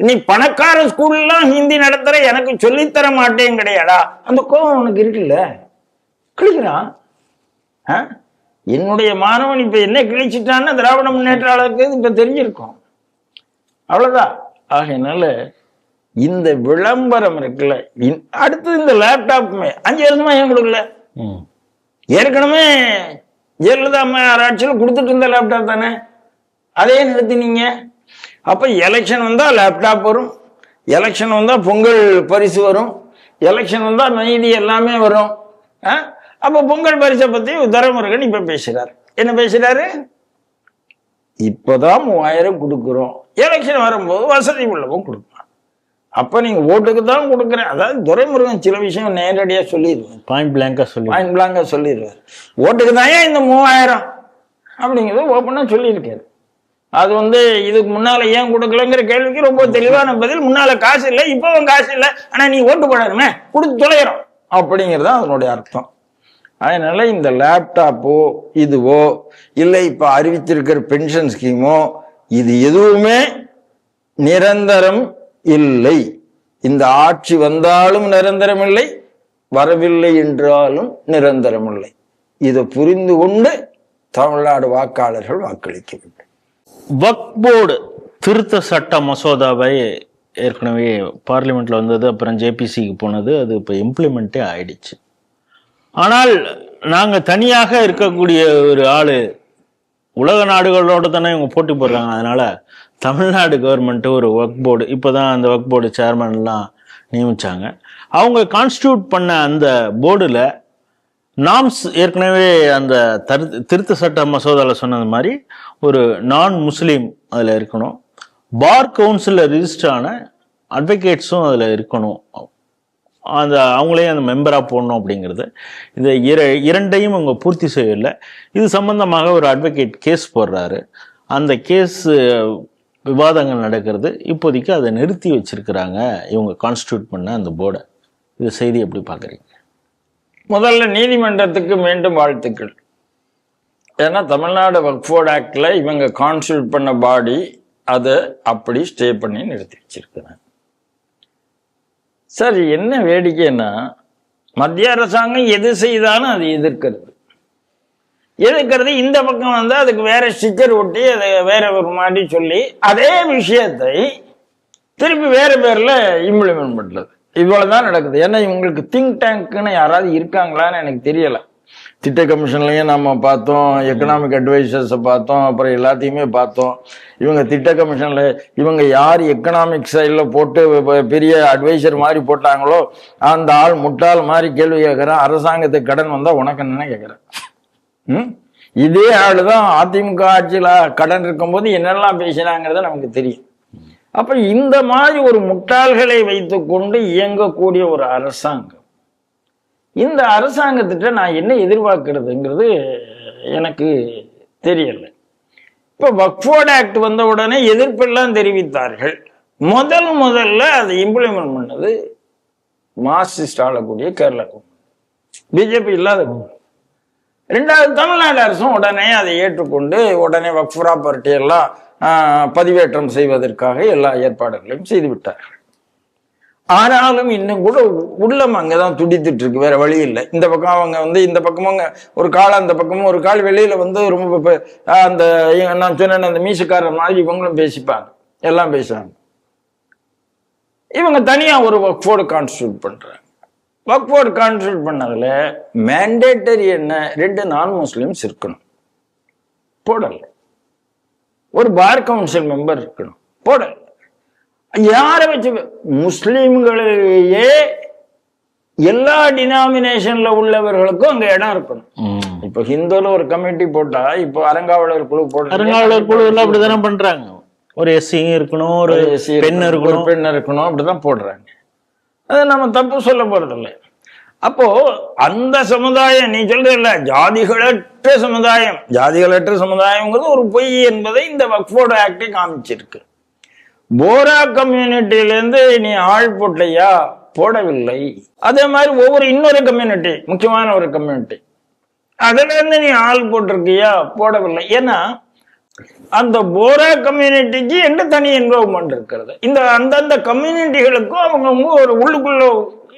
நீ பணக்கார ஸ்கூல்லாம் ஹிந்தி நடத்துற, எனக்கு சொல்லித்தர மாட்டேன் கிடையாடா, அந்த கோபம் உனக்கு இருக்குல்ல, கிழிக்கிறான். என்னுடைய மாணவன் இப்ப என்ன கிழிச்சிட்டான்னு திராவிட முன்னேற்ற அளவுக்கு இப்ப தெரிஞ்சிருக்கும், அவ்வளவுதான். ஆகையினால இந்த விளம்பரம் இருக்குல்ல, அடுத்தது இந்த லேப்டாப்புமே 5 வருஷமா ஏன் கொடுக்கல? ஏற்கனவே ஜெயலலிதா ஆட்சியில் கொடுத்துட்டு இருந்த லேப்டாப் தானே, அதே நிறுத்தினீங்க. அப்ப எலெக்ஷன் வந்தா லேப்டாப் வரும், எலெக்ஷன் வந்தா பொங்கல் பரிசு வரும், எலெக்ஷன் வந்தா நீதி எல்லாமே வரும். அப்ப பொங்கல் பரிசை பத்தி துரைமுருகன் இப்ப பேசுறாரு. என்ன பேசுறாரு? இப்பதான் 3000 கொடுக்குறோம், எலெக்ஷன் வரும்போது வசதி உள்ளவும் கொடுக்கலாம். அப்ப நீங்க ஓட்டுக்கு தான் கொடுக்குறேன். அதாவது துரைமுருகன் சில விஷயம் நேரடியா சொல்லிடுவார், பாயிண்ட் பிளாங்கா சொல்லிடுவார். ஓட்டுக்கு தான் இந்த 3000 அப்படிங்கிறத ஓப்பனா சொல்லியிருக்காரு. அது வந்து இதுக்கு முன்னால ஏன் கொடுக்கலங்கிற கேள்விக்கு ரொம்ப தெளிவான பதில். முன்னால காசு இல்லை, இப்பவும் காசு இல்லை, ஆனா நீ ஓட்டு போடாருமே, கொடுத்து தொலைகிறோம் அப்படிங்கிறது அதனுடைய அர்த்தம். அதனால இந்த லேப்டாப்போ இதுவோ இல்லை இப்ப அறிவிச்சிருக்கிற பென்ஷன் ஸ்கீமோ இது எதுவுமே நிரந்தரம் இல்லை. இந்த ஆட்சி வந்தாலும் நிரந்தரம் இல்லை, வரவில்லை என்றாலும் நிரந்தரம் இல்லை. இதை புரிந்து கொண்டு தமிழ்நாடு வாக்காளர்கள் வாக்களிக்க வேண்டும். வக்ஃப் போர்டு திருத்த சட்ட மசோதாவை ஏற்கனவே பார்லிமெண்ட்ல வந்தது, அப்புறம் ஜேபிசிக்கு போனது, அது இப்போ இம்ப்ளிமெண்ட்டே ஆயிடுச்சு. ஆனால் நாங்க தனியாக இருக்கக்கூடிய ஒரு ஆளு, உலக நாடுகளோடு தானே இவங்க போட்டி போடுறாங்க. அதனால தமிழ்நாடு கவர்மெண்ட் ஒரு வக்ஃப் போர்டு, இப்போதான் அந்த வக்ஃப் போர்டு சேர்மன்லாம் நியமிச்சாங்க. அவங்க கான்ஸ்டியூட் பண்ண அந்த போர்டுல நாம்ஸ் ஏற்கனவே அந்த திருத்த சட்ட மசோதாவில் சொன்னது மாதிரி ஒரு நான் முஸ்லீம் அதில் இருக்கணும், பார் கவுன்சிலில் ரிஜிஸ்டர் ஆன அட்வொகேட்ஸும் அதில் இருக்கணும், அந்த அவங்களையும் அந்த மெம்பராக போடணும் அப்படிங்கிறது. இது இரண்டையும் அவங்க பூர்த்தி செய்யவில்லை. இது சம்பந்தமாக ஒரு அட்வொகேட் கேஸ் போடுறாரு. அந்த கேஸ் விவாதங்கள் நடக்கிறது. இப்போதைக்கு அதை நிறுத்தி வச்சிருக்கிறாங்க இவங்க கான்ஸ்டியூட் பண்ண அந்த போர்டை. இது செய்தி எப்படி பார்க்குறீங்க? முதல்ல நீதிமன்றத்துக்கு மீண்டும் வாழ்த்துக்கள். ஏன்னா தமிழ்நாடு வக்ஃப் போர்டு ஆக்ட்ல இவங்க கான்ஸ்டியூட் பண்ண பாடி அதை அப்படி ஸ்டே பண்ணி நிறுத்தி வச்சிருக்கிறாங்க. சார் என்ன வேடிக்கைன்னா, மத்திய அரசாங்கம் எது செய்தாலும் அது எதிர்க்கிறது. இந்த பக்கம் வந்து அதுக்கு வேற ஸ்டிக்கர் ஒட்டி அதை வேற ஒரு மாதிரி சொல்லி அதே விஷயத்தை திருப்பி வேற பேர்ல இம்ப்ளிமெண்ட் பண்றது. இவ்வளவுதான் நடக்குது. ஏன்னா இவங்களுக்கு திங்க் டேங்க்னு யாராவது இருக்காங்களான்னு எனக்கு தெரியல. திட்ட கமிஷன்லையும் நம்ம பார்த்தோம், எக்கனாமிக் அட்வைசர்ஸை பார்த்தோம், அப்புறம் எல்லாத்தையுமே பார்த்தோம். இவங்க திட்ட கமிஷன்ல இவங்க யார் எக்கனாமிக் சைடில் போட்டு பெரிய அட்வைசர் மாதிரி போட்டாங்களோ அந்த ஆள் முட்டாள் மாதிரி கேள்வி கேட்குறேன். அரசாங்கத்துக்கு கடன் வந்தா உனக்கு என்ன கேட்குறேன். இதே ஆளு தான் அதிமுக ஆட்சியில் கடன் இருக்கும்போது என்னெல்லாம் பேசினாங்கிறத நமக்கு தெரியும். அப்ப இந்த மாதிரி ஒரு முட்டாள்களை வைத்துக்கொண்டு இயங்கக்கூடிய ஒரு அரசாங்கம் இந்த அரசாங்கத்திட்ட நான் என்ன எதிர்பார்க்கறதுங்கிறது எனக்கு தெரியல. இப்போ வக்ஃப் போர்டு ஆக்ட் வந்த உடனே எதிர்ப்பெல்லாம் தெரிவித்தார்கள். முதல்ல அதை இம்ப்ளிமெண்ட் பண்ணது மார்க்சிஸ்ட் ஆளக்கூடிய கேரளா பிஜேபி இல்லாத. ரெண்டாவது தமிழ்நாடு அரசும் உடனே அதை ஏற்றுக்கொண்டு உடனே வக்ஃப் ப்ராப்பர்ட்டி எல்லாம் பதிவேற்றம் செய்வதற்காக எல்லா ஏற்பாடுகளையும் செய்து விட்டார்கள். ஆனாலும் இன்னும் கூட உள்ளம் அங்கதான் துடித்துட்டு இருக்கு, வேற வழி இல்லை. இந்த பக்கம் அவங்க இந்த பக்கமும் ஒரு கால், அந்த பக்கமும் ஒரு கால், வெளியில ரொம்ப அந்த நான் சொன்ன அந்த மீசக்காரர் மாதிரி இவங்களும் பேசிப்பாங்க, எல்லாம் பேசுறாங்க. இவங்க தனியா ஒரு வக்ஃப் போர்டு கான்ஸ்டியூட் பண்றாங்க. வக்ஃப் போர்டு கான்ஸ்டியூட் பண்ணதுல மேண்டேட்டரி என்ன, 2 நான் முஸ்லிம்ஸ் இருக்கணும், போடல. ஒரு பார் கவுன்சில் மெம்பர் இருக்கணும், போடல. யாரை வச்சு? முஸ்லிம்களையே எல்லா டினாமினேஷன்ல உள்ளவர்களுக்கும் அங்க இடம் இருக்கணும். இப்ப ஹிந்துல ஒரு கமிட்டி போட்டா, இப்போ அறங்காவலர் குழு போட்டா, அறங்காவலர் குழு எல்லாம் அப்படிதானே பண்றாங்க. ஒரு எஸ்சியும் இருக்கணும், ஒரு பெண் இருக்கணும், அப்படிதான் போடுறாங்க. அதை நம்ம தப்பு சொல்ல போறதில்லை. அப்போ அந்த சமுதாயம், நீ சொல்றல ஜாதிகளற்ற சமுதாயம், ஜாதிகளற்ற சமுதாயம்ங்கிறது ஒரு பொய் என்பதை இந்த வக்ஃப் போர்டு ஆக்டே காமிச்சிருக்கு. போரா கம்யூனிட்டியிலேருந்து நீ ஆள் போட்டையா? போடவில்லை. அதே மாதிரி ஒவ்வொரு இன்னொரு கம்யூனிட்டி, முக்கியமான ஒரு கம்யூனிட்டி, அதுல இருந்து நீ ஆள் போட்டிருக்கியா? போடவில்லை. ஏன்னா அந்த போரா கம்யூனிட்டிக்கு என்ன தனி என்ரோல்மெண்ட் இருக்கிறது, இந்த அந்தந்த கம்யூனிட்டிகளுக்கும் அவங்க ஒரு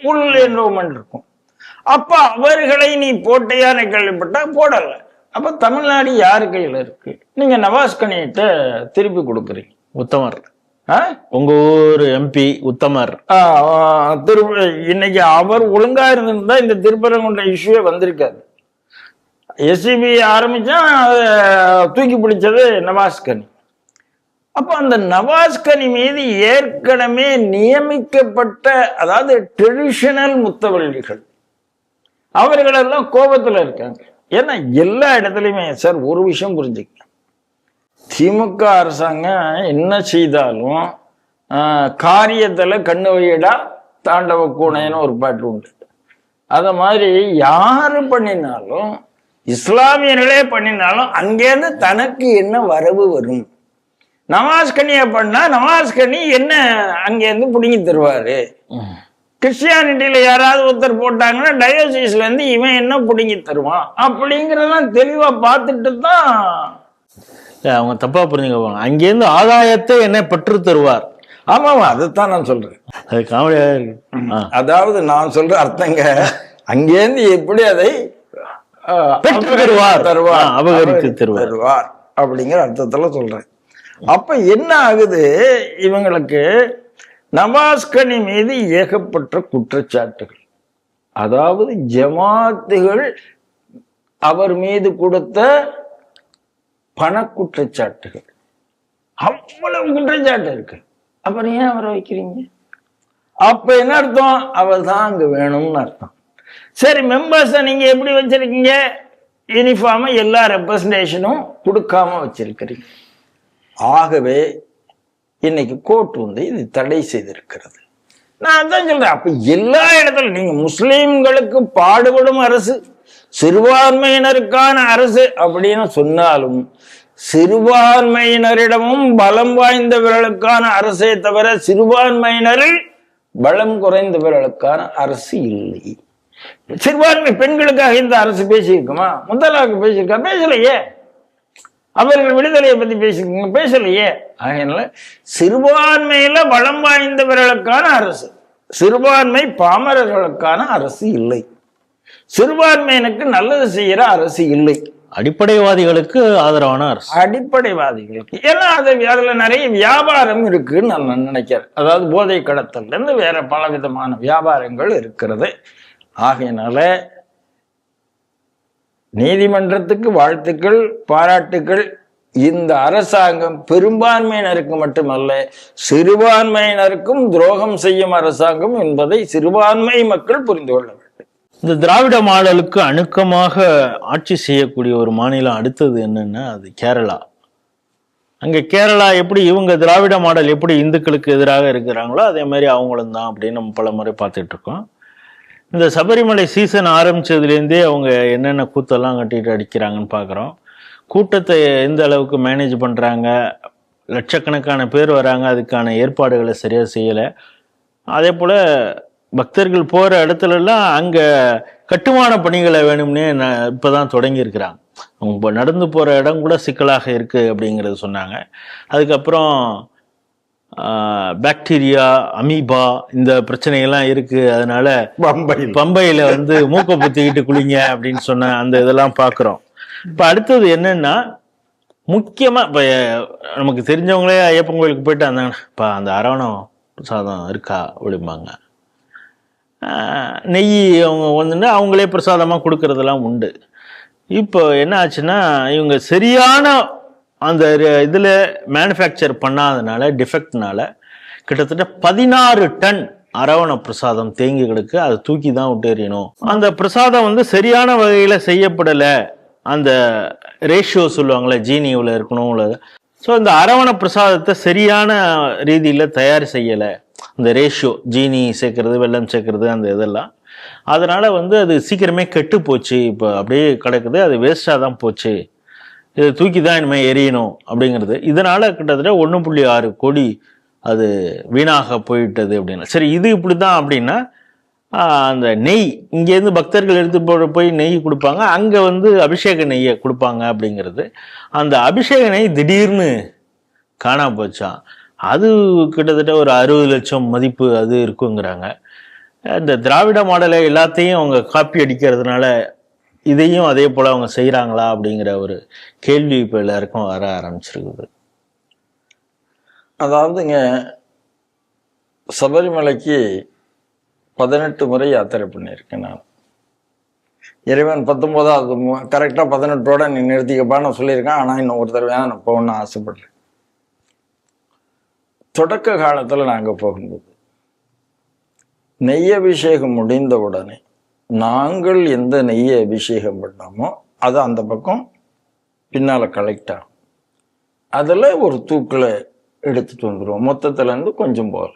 உள் என்ரோல்மெண்ட் இருக்கும். அப்ப அவர்களை நீ போட்டையான்னு கேள்விப்பட்டா போடல. அப்ப தமிழ்நாடு யாரு கையில இருக்கு? நீங்க நவாஸ்கனிட்ட திருப்பி கொடுக்குறீங்க. உத்தமர், உங்க ஊர் எம்பி உத்தமர் இன்னைக்கு அவர் ஒழுங்கா இருந்திருந்தா இந்த திருப்பரங்குன்ற இஷ்யூவே வந்திருக்காது. எஸ்சிபி ஆரம்பிச்சா தூக்கி பிடிச்சது நவாஸ்கனி. அப்ப அந்த நவாஸ்கனி மீது ஏற்கனவே நியமிக்கப்பட்ட, அதாவது ட்ரெடிஷனல் முத்தவள்ளிகள், அவர்களெல்லாம் கோபத்துல இருக்காங்க. ஏன்னா எல்லா இடத்துலையுமே சார் ஒரு விஷயம் புரிஞ்சுக்க, திமுக அரசாங்கம் என்ன செய்தாலும் காரியத்துல கண்ணு வையடா தாண்டவ கூனைன்னு ஒரு பாட்டு உண்டு. அத மாதிரி யாரு பண்ணினாலும், இஸ்லாமியர்களே பண்ணினாலும் அங்கேருந்து தனக்கு என்ன வரவு வரும். நவாஸ்கனிய பண்ணா நவாஸ்கனி என்ன அங்கேருந்து பிடுங்கி தருவாரு. கிறிஸ்டியானிட்டியில யாராவது ஒருத்தர் போட்டாங்கன்னா டயோசிஸ்ல இருந்து இவன் என்ன பிடுங்கி தருவான் அப்படிங்கறதெல்லாம் தெளிவா பார்த்துட்டு தான். அவங்க தப்பா புரிஞ்சுக்குவாங்க, அங்கேருந்து ஆதாயத்தை என்ன பெற்று தருவார். ஆமாமா, அதுதான் நான் சொல்றேன். அது காமெடியா இருக்கு. அதாவது நான் சொல்ற அர்த்தங்க, அங்கேருந்து எப்படி அதை அபகரித்து தருவார் அப்படிங்கிற அர்த்தத்துல சொல்றேன். அப்ப என்ன ஆகுது, இவங்களுக்கு நவாஸ்கனி மீது ஏகப்பட்ட குற்றச்சாட்டுகள், அதாவது ஜமாத்துகள் அவர் மீது கொடுத்த பண குற்றச்சாட்டுகள், அவ்வளவு குற்றச்சாட்டு இருக்கு. அப்புறம் ஏன் அவரை வைக்கிறீங்க? அப்ப என்ன அர்த்தம்? அவர் தான் அங்க வேணும்னு அர்த்தம். சரி, மெம்பர்ஸை நீங்க எப்படி வச்சிருக்கீங்க? யூனிஃபார்மா எல்லா ரெப்ரசன்டேஷனும் கொடுக்காம வச்சிருக்கிறீங்க. ஆகவே இன்னைக்கு கோர்ட் இது தடை செய்திருக்கிறது. நான் அதான் சொல்றேன். அப்ப எல்லா இடத்துல நீங்க முஸ்லிம்களுக்கு பாடுபடும் அரசு, சிறுபான்மையினருக்கான அரசு அப்படின்னு சொன்னாலும், சிறுபான்மையினரிடமும் பலம் வாய்ந்தவர்களுக்கான அரசே தவிர சிறுபான்மையினரில் பலம் குறைந்தவர்களுக்கான அரசு இல்லை. சிறுபான்மை பெண்களுக்காக இந்த அரசு பேசியிருக்குமா? முதலாக பேசியிருக்கா? பேசலையே. அவர்கள் விடுதலையை பத்தி பேசிருக்கீங்க, பேசலையே. அதனால சிறுபான்மையில பலம் வாய்ந்தவர்களுக்கான அரசு, சிறுபான்மை பாமரர்களுக்கான அரசு இல்லை. சிறுபான்மையினுக்கு நல்லது செய்யற அரசு இல்லை. அடிப்படைவாதிகளுக்கு ஆதரவான அரசு, அடிப்படைவாதிகளுக்கு. ஏன்னா அதுல நிறைய வியாபாரம் இருக்குன்னு நான் நினைக்கிறேன். அதாவது போதை கடத்தல் இருந்து வேற பல விதமான வியாபாரங்கள் இருக்கிறது. ஆகையினால நீதிமன்றத்துக்கு வாழ்த்துக்கள், பாராட்டுக்கள். இந்த அரசாங்கம் பெரும்பான்மையினருக்கு மட்டுமல்ல, சிறுபான்மையினருக்கும் துரோகம் செய்யும் அரசாங்கம் என்பதை சிறுபான்மை மக்கள் புரிந்து கொள்ள வேண்டும். இந்த திராவிட மாடலுக்கு அணுக்கமாக ஆட்சி செய்யக்கூடிய ஒரு மாநிலம் அடுத்தது என்னன்னா அது கேரளா. அங்க கேரளா எப்படி, இவங்க திராவிட மாடல் எப்படி இந்துக்களுக்கு எதிராக இருக்கிறாங்களோ அதே மாதிரி அவங்களும் தான் அப்படின்னு நம்ம பல முறை பார்த்துட்டு இருக்கோம். இந்த சபரிமலை சீசன் ஆரம்பிச்சதுலேருந்தே அவங்க என்னென்ன கூத்தெல்லாம் கட்டிட்டு அடிக்கிறாங்கன்னு பார்க்குறோம். கூட்டத்தை எந்த அளவுக்கு மேனேஜ் பண்ணுறாங்க, லட்சக்கணக்கான பேர் வராங்க, அதுக்கான ஏற்பாடுகளை சரியாக செய்யலை. அதே போல் பக்தர்கள் போகிற இடத்துலலாம் அங்கே கட்டுமான பணிகளை வேணும்னே இப்போ தான் தொடங்கியிருக்கிறாங்க. அவங்க நடந்து போகிற இடம் கூட சிக்கலாக இருக்குது அப்படிங்கிறது சொன்னாங்க. அதுக்கப்புறம் பாக்டீரியா, அமீபா இந்த பிரச்சனைகள்லாம் இருக்குது, அதனால பம்பையில் வந்து மூக்கை புத்திக்கிட்டு குளிங்க அப்படின்னு சொன்ன அந்த இதெல்லாம் பார்க்குறோம். இப்போ அடுத்தது என்னன்னா, முக்கியமாக இப்போ நமக்கு தெரிஞ்சவங்களே ஐயப்பன் கோயிலுக்கு போயிட்டு இப்போ அந்த அரவணம் பிரசாதம் இருக்கா அப்படிம்பாங்க. நெய் அவங்க வந்துன்னா அவங்களே பிரசாதமாக கொடுக்கறதெல்லாம் உண்டு. இப்போ என்ன ஆச்சுன்னா, இவங்க சரியான அந்த இதில் மேனுஃபேக்சர் பண்ணாதனால, டிஃபெக்ட்னால கிட்டத்தட்ட 16 டன் அரவண பிரசாதம் தேங்கி கிடக்கு. அதை தூக்கி தான் விட்டு எறியணும். அந்த பிரசாதம் வந்து சரியான வகையில் செய்யப்படலை. அந்த ரேஷியோ சொல்லுவாங்களே, ஜீனி இவ்வளோ இருக்கணும் இவ்வளோ. ஸோ இந்த அரவண பிரசாதத்தை சரியான ரீதியில் தயார் செய்யலை. அந்த ரேஷியோ ஜீனி சேர்க்கறது, வெல்லம் சேர்க்கறது, அந்த இதெல்லாம். அதனால வந்து அது சீக்கிரமே கெட்டு போச்சு. இப்போ அப்படியே கிடக்குது, அது வேஸ்டாக தான் போச்சு. இதை தூக்கி தான் இனிமேல் எரியணும் அப்படிங்கிறது. இதனால கிட்டத்தட்ட 1.6 கோடி அது வீணாக போயிட்டது அப்படின்னா. சரி, இது இப்படி தான் அப்படின்னா, அந்த நெய் இங்கேருந்து பக்தர்கள் எடுத்து போய் நெய் கொடுப்பாங்க, அங்கே வந்து அபிஷேக நெய்யை கொடுப்பாங்க அப்படிங்கிறது. அந்த அபிஷேக நெய் திடீர்னு காணாம போச்சான். அது கிட்டத்தட்ட ஒரு 60 லட்சம் மதிப்பு அது இருக்குங்கிறாங்க. இந்த திராவிட மாடலை எல்லாத்தையும் அவங்க காப்பி அடிக்கிறதுனால இதையும் அதே போல் அவங்க செய்கிறாங்களா அப்படிங்கிற ஒரு கேள்வி இப்போ எல்லாருக்கும் வர ஆரம்பிச்சிருக்குது. அதாவதுங்க, சபரிமலைக்கு 18 முறை யாத்திரை பண்ணியிருக்கேன் நான். இறைவன் 19வது கரெக்டாக 18ஓட நீ நிறுத்திக்கப்பான்னு சொல்லியிருக்கேன். ஆனால் இன்னும் ஒரு தடவை நான் போகணும்னு ஆசைப்படுறேன். தொடக்க காலத்தில் நாங்கள் போகும்போது நெய் அபிஷேகம் முடிந்த உடனே நாங்கள் எந்த நெய்யை அபிஷேகம் பண்ணோமோ அது அந்த பக்கம் பின்னால் கலெக்ட் ஆகும். அதில் ஒரு தூக்கில் எடுத்துகிட்டு வந்துடுவோம். மொத்தத்துலேருந்து கொஞ்சம் போகல,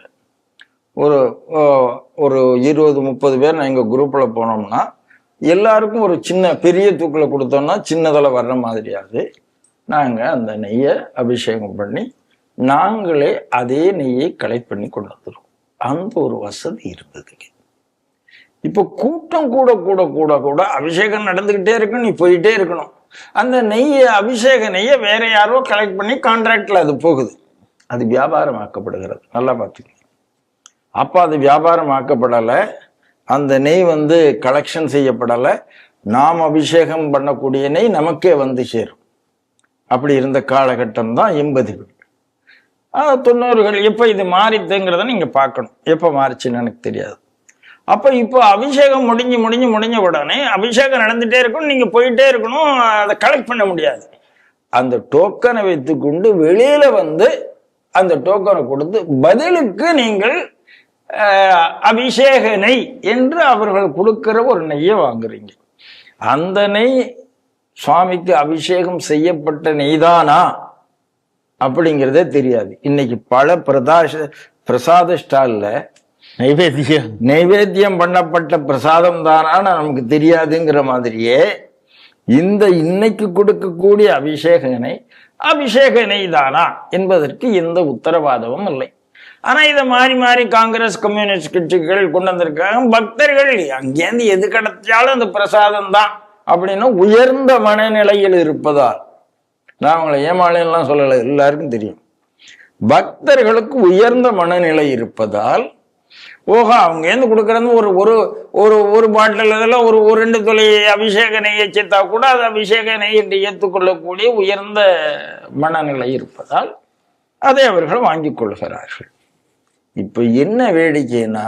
ஒரு 20-30 பேர் எங்கள் குரூப்பில் போனோம்னா எல்லாருக்கும் ஒரு சின்ன பெரிய தூக்கில் கொடுத்தோம்னா சின்னதில் வர்ற மாதிரியாது நாங்கள் அந்த நெய்யை அபிஷேகம் பண்ணி நாங்களே அதே நெய்யை கலெக்ட் பண்ணி கொண்டு வந்துடுவோம். அந்த ஒரு வசதி இருந்ததுங்க. இப்போ கூட்டம் கூட கூட கூட கூட அபிஷேகம் நடந்துக்கிட்டே இருக்கணும், நீ போயிட்டே இருக்கணும். அந்த நெய்யை, அபிஷேக நெய்யை வேற யாரோ கலெக்ட் பண்ணி கான்ட்ராக்டில் அது போகுது. அது வியாபாரம் ஆக்கப்படுகிறது. நல்லா பார்த்துக்கணும். அப்போ அது வியாபாரம் ஆக்கப்படலை, அந்த நெய் வந்து கலெக்ஷன் செய்யப்படலை. நாம் அபிஷேகம் பண்ணக்கூடிய நெய் நமக்கே வந்து சேரும். அப்படி இருந்த காலகட்டம் தான் 80கள், 90கள். எப்போ இது மாறித்துங்கிறத நீங்கள் பார்க்கணும். எப்போ மாறிச்சுன்னு எனக்கு தெரியாது. அப்போ இப்போ அபிஷேகம் முடிஞ்ச உடனே அபிஷேகம் நடந்துகிட்டே இருக்கணும், நீங்கள் போயிட்டே இருக்கணும். அதை கலெக்ட் பண்ண முடியாது. அந்த டோக்கனை வைத்துக்கொண்டு வெளியில் வந்து அந்த டோக்கனை கொடுத்து பதிலுக்கு நீங்கள் அபிஷேக நெய் என்று அவர்கள் கொடுக்கிற ஒரு நெய்யை வாங்குறீங்க. அந்த நெய் சுவாமிக்கு அபிஷேகம் செய்யப்பட்ட நெய்தானா அப்படிங்கிறதே தெரியாது. இன்னைக்கு பல பிரசாத ஸ்டால்ல நைவேத்தியம் பண்ணப்பட்ட பிரசாதம் தானா நமக்கு தெரியாதுங்கிற மாதிரியே இன்னைக்கு கொடுக்கக்கூடிய அபிஷேக நெய் தானா என்பதற்கு எந்த உத்தரவாதமும் இல்லை. ஆனா இதை மாறி மாறி காங்கிரஸ், கம்யூனிஸ்ட் கட்சிகள் கொண்டு வந்திருக்காங்க. பக்தர்கள் அங்கேருந்து எது கிடைச்சாலும் அந்த பிரசாதம் தான் அப்படின்னு உயர்ந்த மனநிலையில் இருப்பதால், நான் அவங்களை ஏமாளையெல்லாம் சொல்லலை, எல்லாருக்கும் தெரியும். பக்தர்களுக்கு உயர்ந்த மனநிலை இருப்பதால் அவங்க ஏந்து கொடுக்கறது ஒரு பாட்டில் இதெல்லாம் ஒரு 2 துளி அபிஷேக நெய்யை சேர்த்தா கூட அது அபிஷேக நெய் என்று ஏற்றுக்கொள்ளக்கூடிய உயர்ந்த மனநிலை இருப்பதால் அதை அவர்கள் வாங்கிக் கொள்கிறார்கள். இப்ப என்ன வேடிக்கைன்னா,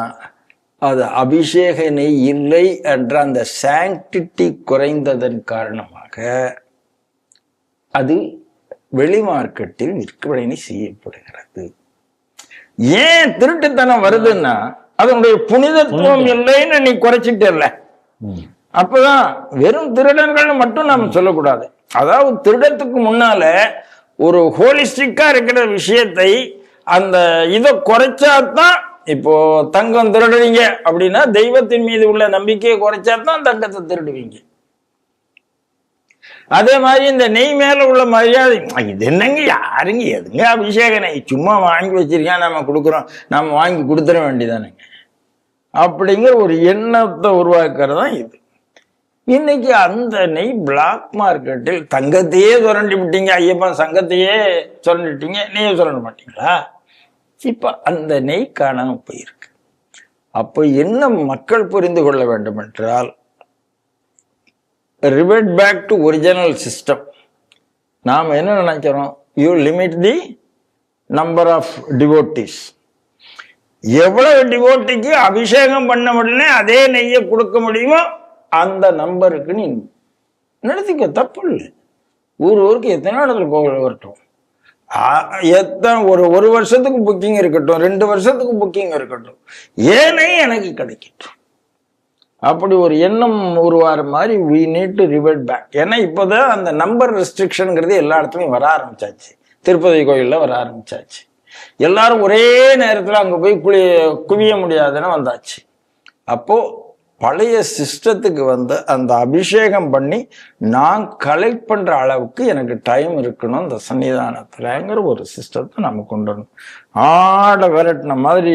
அது அபிஷேக நெய் இல்லை என்ற அந்த சாங்டிட்டி குறைந்ததன் காரணமாக அது வெளி மார்க்கெட்டில் விற்பனை செய்யப்படுகிறது. ஏன் திருட்டுத்தனம் வருதுன்னா, அதனுடைய புனிதத்துவம் இல்லைன்னு நீ குறைச்சிட்டல. அப்பதான் வெறும் திருடர்கள் மட்டும் நாம சொல்லக்கூடாது. அதாவது திருடத்துக்கு முன்னால ஒரு ஹோலிஸ்டிக்கா இருக்கிற விஷயத்தை அந்த இதை குறைச்சாதான் இப்போ தங்கம் திருடுவீங்க அப்படின்னா தெய்வத்தின் மீது உள்ள நம்பிக்கையை குறைச்சா தான் தங்கத்தை திருடுவீங்க. அதே மாதிரி இந்த நெய் மேல உள்ள மரியாதை, இது என்னங்க யாருங்க எதுங்க அபிஷேக நெய் சும்மா வாங்கி வச்சிருக்கேன் நம்ம கொடுக்குறோம், நம்ம வாங்கி கொடுத்துட வேண்டியதானுங்க அப்படிங்கிற ஒரு எண்ணத்தை உருவாக்குறது தான் இது. இன்னைக்கு அந்த நெய் பிளாக் மார்க்கெட்டில் தங்கத்தையே சுரண்டி விட்டீங்க, ஐயப்பன் சங்கத்தையே சுரண்டிட்டீங்க, நெய்யை சுரண்ட மாட்டீங்களா? இப்ப அந்த நெய் காணாம போயிருக்கு. அப்போ என்ன மக்கள் புரிந்து கொள்ள வேண்டும் என்றால், revert back to original system. நாம் என்ன நினைக்கிறோம், you limit the number of devotees. எவ்வளவு டிவோட்டிக்கு அபிஷேகம் பண்ண உடனே அதே நெய்யை கொடுக்க முடியுமோ அந்த நம்பருக்கு நீ நடத்திக்க, தப்பு இல்லை. ஊருக்கு எத்தனை இடத்துல கோவில் வரட்டும், எத்தனை ஒரு வருஷத்துக்கு புக்கிங் இருக்கட்டும், 2 வருஷத்துக்கு புக்கிங் இருக்கட்டும், ஏனே எனக்கு கிடைக்கட்டும். அப்படி ஒரு எண்ணம் உருவாகிற மாதிரி we need to revert back. ஏன்னா இப்போதான் அந்த நம்பர் ரெஸ்ட்ரிக்ஷனுங்கிறது எல்லா இடத்துலையும் வர ஆரம்பிச்சாச்சு. திருப்பதி கோயிலில் வர ஆரம்பிச்சாச்சு. எல்லாரும் ஒரே நேரத்தில் அங்கே போய் குவிய முடியாதுன்னு வந்தாச்சு. அப்போ பழைய சிஸ்டத்துக்கு வந்து அந்த அபிஷேகம் பண்ணி நான் கலெக்ட் பண்ற அளவுக்கு எனக்கு டைம் இருக்கணும் இந்த சன்னிதானத்துலங்கிற ஒரு சிஸ்டத்தை நம்ம கொண்டு வரணும். ஆட விரட்டின மாதிரி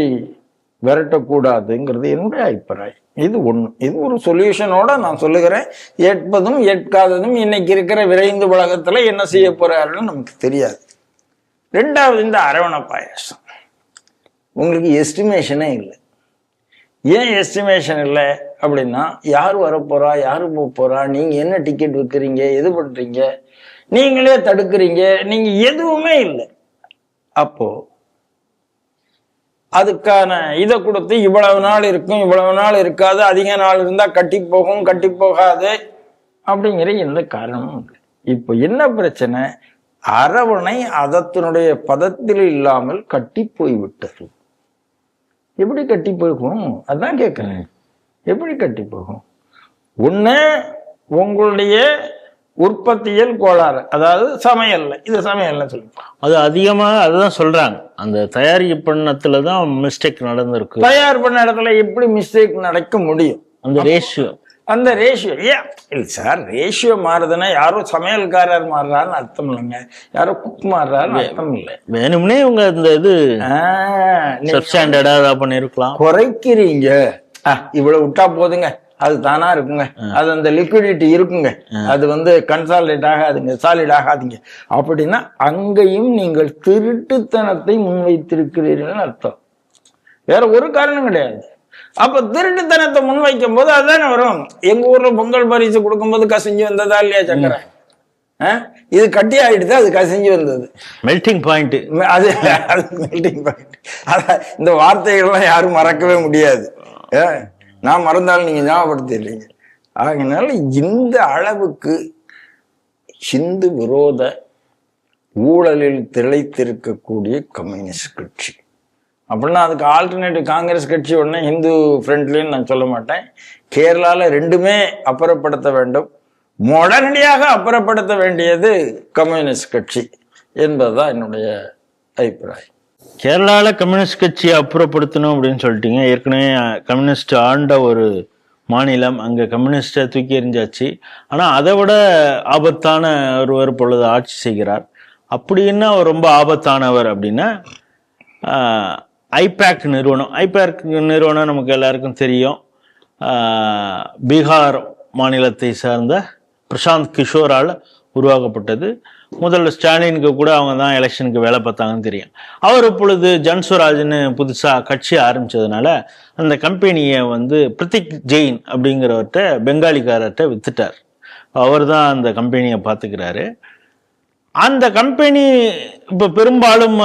விரட்டக்கூடாதுங்கிறது என்னுடைய அபிப்பிராயம். இது ஒண்ணு. இது ஒரு சொல்யூஷனோட நான் சொல்லுகிறேன். ஏற்பதும் ஏற்காததும் இன்னைக்கு இருக்கிற விரைந்து உலகத்துல என்ன செய்ய போறாருன்னு நமக்கு தெரியாது. 2வது இந்த அரவண பாயாசம் உங்களுக்கு எஸ்டிமேஷனே இல்லை. ஏன் எஸ்டிமேஷன் இல்லை அப்படின்னா, யார் வரப்போறா, யாரு போக போறா, நீங்க என்ன டிக்கெட் விற்கிறீங்க, எது பண்றீங்க, நீங்களே தடுக்கிறீங்க, நீங்க எதுவுமே இல்லை. அப்போ அதுக்கான இதை கொடுத்து இவ்வளவு நாள் இருக்கும், இவ்வளவு நாள் இருக்காது, அதிக நாள் இருந்தா கட்டி போகும், கட்டி போகாது அப்படிங்கிற எந்த காரணமும் இல்லை. இப்போ என்ன பிரச்சனை, அரவணை அதத்தினுடைய பதத்தில் இல்லாமல் கட்டி போய்விட்டது. எப்படி கட்டி போகும் அதான் கேட்கிறேன். எப்படி கட்டி போகும்? ஒண்ணு உங்களுடைய உற்பத்தியல் கோளாறு, அதாவது சமையல்ல, இது சமையல்ல சொல்லுவோம். அது அதிகமா அதுதான் சொல்றாங்க, அந்த தயாரிப்பு பண்ணத்துலதான் மிஸ்டேக் நடந்திருக்கு. தயார் பண்ண இடத்துல எப்படி மிஸ்டேக் நடக்க முடியும்? அந்த ரேஷியோ ஏன் இல்லை சார், ரேஷியோ மாறுதுன்னா யாரோ சமையல்காரர் மாறுறாருன்னு அர்த்தம் இல்லைங்க, யாரோ குக் மாறுறாருன்னு அர்த்தம் இல்லை. வேணும்னே உங்க இந்த இது சப்ஸ்டாண்டர்டா பண்ணிருக்கலாம். குறைக்கிறீங்க, இவ்வளவு விட்டா போதுங்க, அது தானா இருக்குங்க, அது அந்த லிக்விடிட்டி இருக்குங்க, அது வந்து கன்சாலிடேட் ஆகாதுங்க, சாலிட் ஆகாதுங்க அப்படின்னா அங்கேயும் நீங்கள் திருட்டுத்தனத்தை முன்வைத்திருக்கிறீர்கள் அர்த்தம். வேற ஒரு காரணம் கிடையாது. அப்ப திருட்டுத்தனத்தை முன்வைக்கும் போது அதுதானே வரும். எங்க ஊர்ல பொங்கல் பரிசு கொடுக்கும்போது கசிஞ்சு வந்ததா இல்லையா சக்கரை? இது கட்டி ஆயிடுது, அது கசிஞ்சு வந்தது. மெல்டிங் பாயிண்ட், அது மெல்டிங் பாயிண்ட். இந்த வார்த்தைகள்லாம் யாரும் மறக்கவே முடியாது. நான் மறந்தாலும் நீங்க ஞாபகப்படுத்திடுறீங்க. ஆகினால இந்த அளவுக்கு ஹிந்து விரோத ஊழலில் திளைத்திருக்கக்கூடிய கம்யூனிஸ்ட் கட்சி அப்படின்னா அதுக்கு ஆல்டர்னேட்டிவ் காங்கிரஸ் கட்சி ஒன்று ஹிந்து ஃப்ரெண்ட்லின்னு நான் சொல்ல மாட்டேன். கேரளாவில் 2மே அப்புறப்படுத்த வேண்டும், உடனடியாக அப்புறப்படுத்த வேண்டியது கம்யூனிஸ்ட் கட்சி என்பதுதான் என்னுடைய அபிப்பிராயம். கேரளாவில் கம்யூனிஸ்ட் கட்சியை அப்புறப்படுத்தணும் அப்படின்னு சொல்லிட்டீங்க. ஏற்கனவே கம்யூனிஸ்ட் ஆண்ட ஒரு மாநிலம், அங்கே கம்யூனிஸ்டை தூக்கி எறிஞ்சாச்சு. ஆனால் அதை விட ஆபத்தான ஒருவர் பொழுது ஆட்சி செய்கிறார். அப்படின்னா ரொம்ப ஆபத்தானவர் அப்படின்னா ஐபேக் நிறுவனம். ஐபேக் நிறுவனம் நமக்கு எல்லாருக்கும் தெரியும். பீகார் மாநிலத்தை சார்ந்த பிரசாந்த் கிஷோரால் உருவாக்கப்பட்டது. முதல்ல ஸ்டாலினுக்கு கூட அவங்க தான் எலெக்ஷனுக்கு வேலை பார்த்தாங்கன்னு தெரியும். அவர் இப்பொழுது ஜன்ஸ்வராஜ்னு புதுசாக கட்சி ஆரம்பித்ததுனால அந்த கம்பெனியை வந்து பிரதீக் ஜெயின் அப்படிங்கிறவர்கிட்ட, பெங்காலிக்காரர்கிட்ட வித்துட்டார். அவர் தான் அந்த கம்பெனியை பார்த்துக்கிறாரு. அந்த கம்பெனி இப்போ பெரும்பாலும்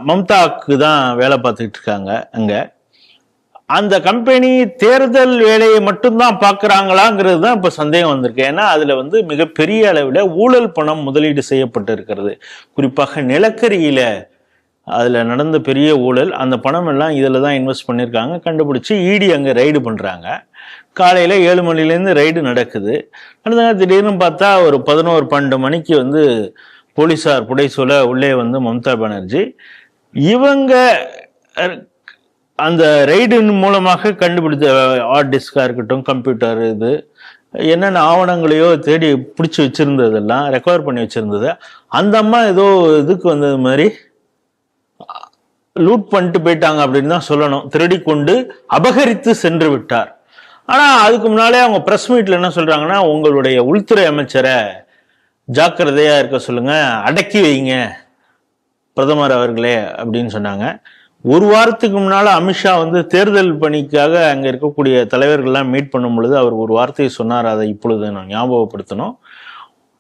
மம்தாவுக்கு தான் வேலை பார்த்துக்கிட்டு இருக்காங்க. அங்கே அந்த கம்பெனி தேர்தல் வேலையை மட்டும்தான் பார்க்குறாங்களாங்கிறது தான் இப்போ சந்தேகம் வந்திருக்கு. ஏன்னா அதில் வந்து மிகப்பெரிய அளவில் ஊழல் பணம் முதலீடு செய்யப்பட்டு இருக்கிறது. குறிப்பாக நிலக்கரியில் அதில் நடந்த பெரிய ஊழல், அந்த பணம் எல்லாம் இதில் தான் இன்வெஸ்ட் பண்ணியிருக்காங்க. கண்டுபிடிச்சி இடி அங்கே ரைடு பண்ணுறாங்க. காலையில் 7 மணிலேருந்து ரைடு நடக்குது. திடீர்னு பார்த்தா ஒரு 11-12 மணிக்கு வந்து போலீஸார் புடைசூழ உள்ளே வந்து மம்தா பானர்ஜி, இவங்க அந்த ரெய்டின் மூலமாக கண்டுபிடிச்ச ஹார்ட் டிஸ்கா இருக்கட்டும், கம்ப்யூட்டர், இது என்னென்ன ஆவணங்களையோ தேடி பிடிச்சி வச்சிருந்ததெல்லாம் ரெக்கவர் பண்ணி வச்சிருந்தது. அந்த அம்மா ஏதோ இதுக்கு வந்தது மாதிரி லூட் பண்ணிட்டு போயிட்டாங்க அப்படின்னு தான் சொல்லணும். திருடி கொண்டு அபகரித்து சென்று விட்டார். ஆனா அதுக்கு முன்னாலே அவங்க பிரஸ் மீட்ல என்ன சொல்றாங்கன்னா, உங்களுடைய உள்துறை அமைச்சரை ஜாக்கிரதையா இருக்க சொல்லுங்க, அடக்கி வைங்க பிரதமர் அவர்களே அப்படின்னு சொன்னாங்க. ஒரு வாரத்துக்கு முன்னால அமித்ஷா வந்து தேர்தல் பணிக்காக அங்க இருக்கக்கூடிய தலைவர்கள்லாம் மீட் பண்ணும் பொழுது அவர் ஒரு வார்த்தையை சொன்னார். அதை இப்பொழுது நான் ஞாபகப்படுத்தணும்.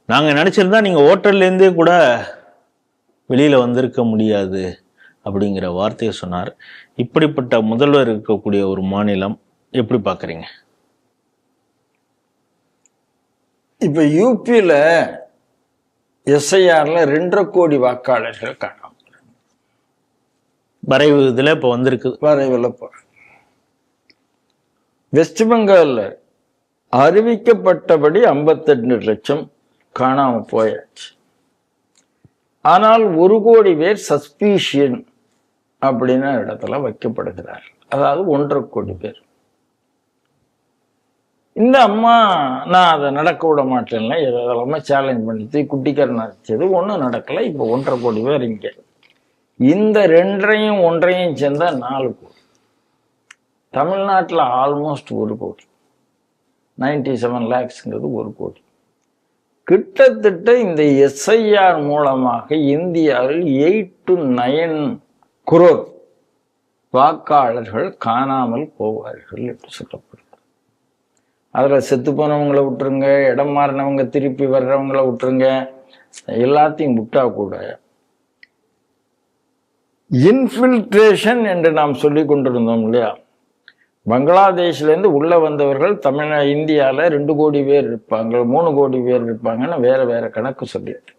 நாங்க நினைச்சிருந்தா நீங்க ஹோட்டல்லேருந்தே கூட வெளியில வந்திருக்க முடியாது அப்படிங்கிற வார்த்தையை சொன்னார். இப்படிப்பட்ட முதல்வர் இருக்கக்கூடிய ஒரு மாநிலம் எப்படி பாக்குறீங்க? இப்ப யூபியில எஸ்ஐஆர்ல 2.5 கோடி வாக்காளர்கள் காணாம வரைவு இதுல இப்ப வந்திருக்கு. வரைவில் வெஸ்ட் பெங்கால்ல அறிவிக்கப்பட்டபடி 52 லட்சம் காணாம போயாச்சு. ஆனால் 1 கோடி பேர் சஸ்பீஷியன் அப்படின்னு இடத்துல வைக்கப்படுகிறார். அதாவது 1.5 கோடி பேர். இந்த அம்மா நான் அதை நடக்க விட மாட்டேன்ல, எதெல்லாமே சேலஞ்ச் பண்ணி குட்டிக்காரன் அடிச்சது ஒன்றும் நடக்கல. இப்போ 1.5 கோடி பேர் இங்கே. இந்த 2ஐயும் 1ஐயும் சேர்ந்தா 4 கோடி. தமிழ்நாட்டில் ஆல்மோஸ்ட் 1 கோடி. 97 lakhsங்கிறது 1 கோடி. கிட்டத்தட்ட இந்த எஸ்ஐஆர் மூலமாக இந்தியாவில் 8 to 9 crore வாக்காளர்கள் காணாமல் போவார்கள் என்று சொல்லப்படுது. அதில் செத்து போனவங்களை விட்டுருங்க, இடம் மாறினவங்க திருப்பி வர்றவங்களை விட்டுருங்க, எல்லாத்தையும் விட்டா கூட இன்ஃபில்ட்ரேஷன் என்று நாம் சொல்லி கொண்டிருந்தோம் இல்லையா? பங்களாதேஷ்லேருந்து உள்ள வந்தவர்கள் இந்தியாவில் 2 கோடி பேர் இருப்பாங்க, 3 கோடி பேர் இருப்பாங்கன்னு வேற வேற கணக்கு சொல்லிட்டு,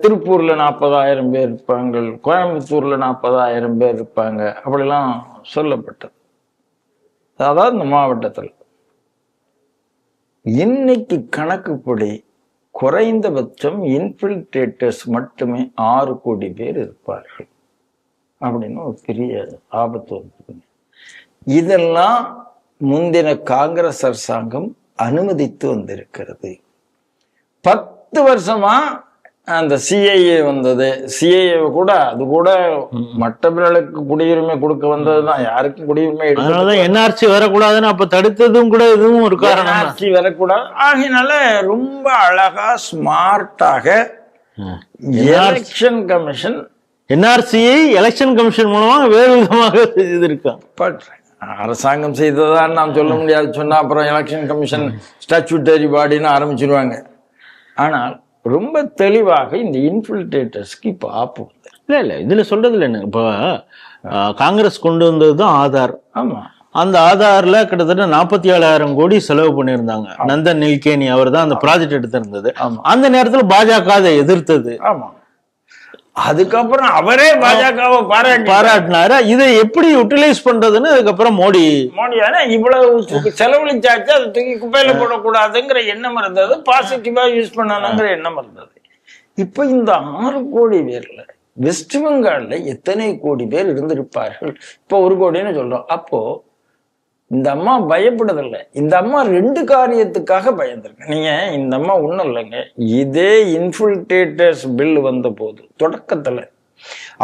திருப்பூர்ல 40,000 பேர் இருப்பாங்க, கோயம்புத்தூர்ல 40,000 பேர் இருப்பாங்க, அப்படிலாம் சொல்லப்பட்டது. அதாவது இந்த மாவட்டத்தில் இன்னைக்கு கணக்குப்படி குறைந்தபட்சம் இன்ஃபில்ட்ரேட்டர்ஸ் மட்டுமே 6 கோடி பேர் இருப்பார்கள் அப்படின்னு ஒரு பெரிய ஆபத்து வந்து. இதெல்லாம் முந்தின காங்கிரஸ் அரசாங்கம் அனுமதித்து வந்திருக்கிறது. 10 வருஷமா அந்த சிஐஏ வந்தது. சிஐஏ கூட அது கூட மற்ற பிறருக்கு குடியுரிமை கொடுக்க வந்ததுதான், யாருக்கும் குடியுரிமை என்ஆர்சி வரக்கூடாதுன்னு அப்ப தடுத்ததும் கூட இதுவும் ஒரு காரணம். என்ஆர்சி வரக்கூடாது. ஆகினால ரொம்ப அழகா ஸ்மார்ட்டாக எலெக்ஷன் கமிஷன் என்ஆர்சியை எலெக்ஷன் கமிஷன் மூலமா வேறு விதமாக செய்திருக்காங்க. அரசாங்கம் செய்ததான் நாம் சொல்ல முடியாது. சொன்னா அப்புறம் எலெக்ஷன் கமிஷன் ஸ்டாச்சுட்டரி பாடின்னு ஆரம்பிச்சிருவாங்க. ஆனால் ரொம்ப தெளிவாக இந்த இன்ஃபில்ட்ரேட்டர்ஸ்க்கு இப்போ ஆப்பு இல்ல இதுல சொல்றதுல என்ன, இப்போ காங்கிரஸ் கொண்டு வந்ததுதான் ஆதார். ஆமா, அந்த ஆதார்ல கிட்டத்தட்ட 47,000 கோடி செலவு பண்ணியிருந்தாங்க. நந்தன் நில்கேனி அவர் தான் அந்த ப்ராஜெக்ட் எடுத்திருந்தது. அந்த நேரத்துல பாஜக அதை எதிர்த்தது. ஆமா, அதுக்கப்புறம் அவரே பாஜகவை பாராட்டினாரு. இதை எப்படி யூட்டிலைஸ் பண்றதுன்னு அதுக்கப்புறம் மோடி இவ்வளவு செலவழிச்சாச்சு, அதை தூக்கி குப்பையில போடக்கூடாதுங்கிற எண்ணம் இருந்தது, பாசிட்டிவா யூஸ் பண்ணணுங்கிற எண்ணம் இருந்தது. இப்ப இந்த 6 கோடி பேர்ல வெஸ்ட் பெங்கால்ல எத்தனை கோடி பேர் இருந்திருப்பார்கள்? இப்போ 1 கோடின்னு சொல்றோம். அப்போ இந்த அம்மா பயப்படுதில்லை. இந்த அம்மா 2 காரியத்துக்காக பயந்துருக்கு. நீங்க இந்த அம்மா ஒண்ணும் இல்லைங்க, இதே இன்ஃபில்ட்ரேட்டர்ஸ் பில் வந்த போது தொடக்கத்துல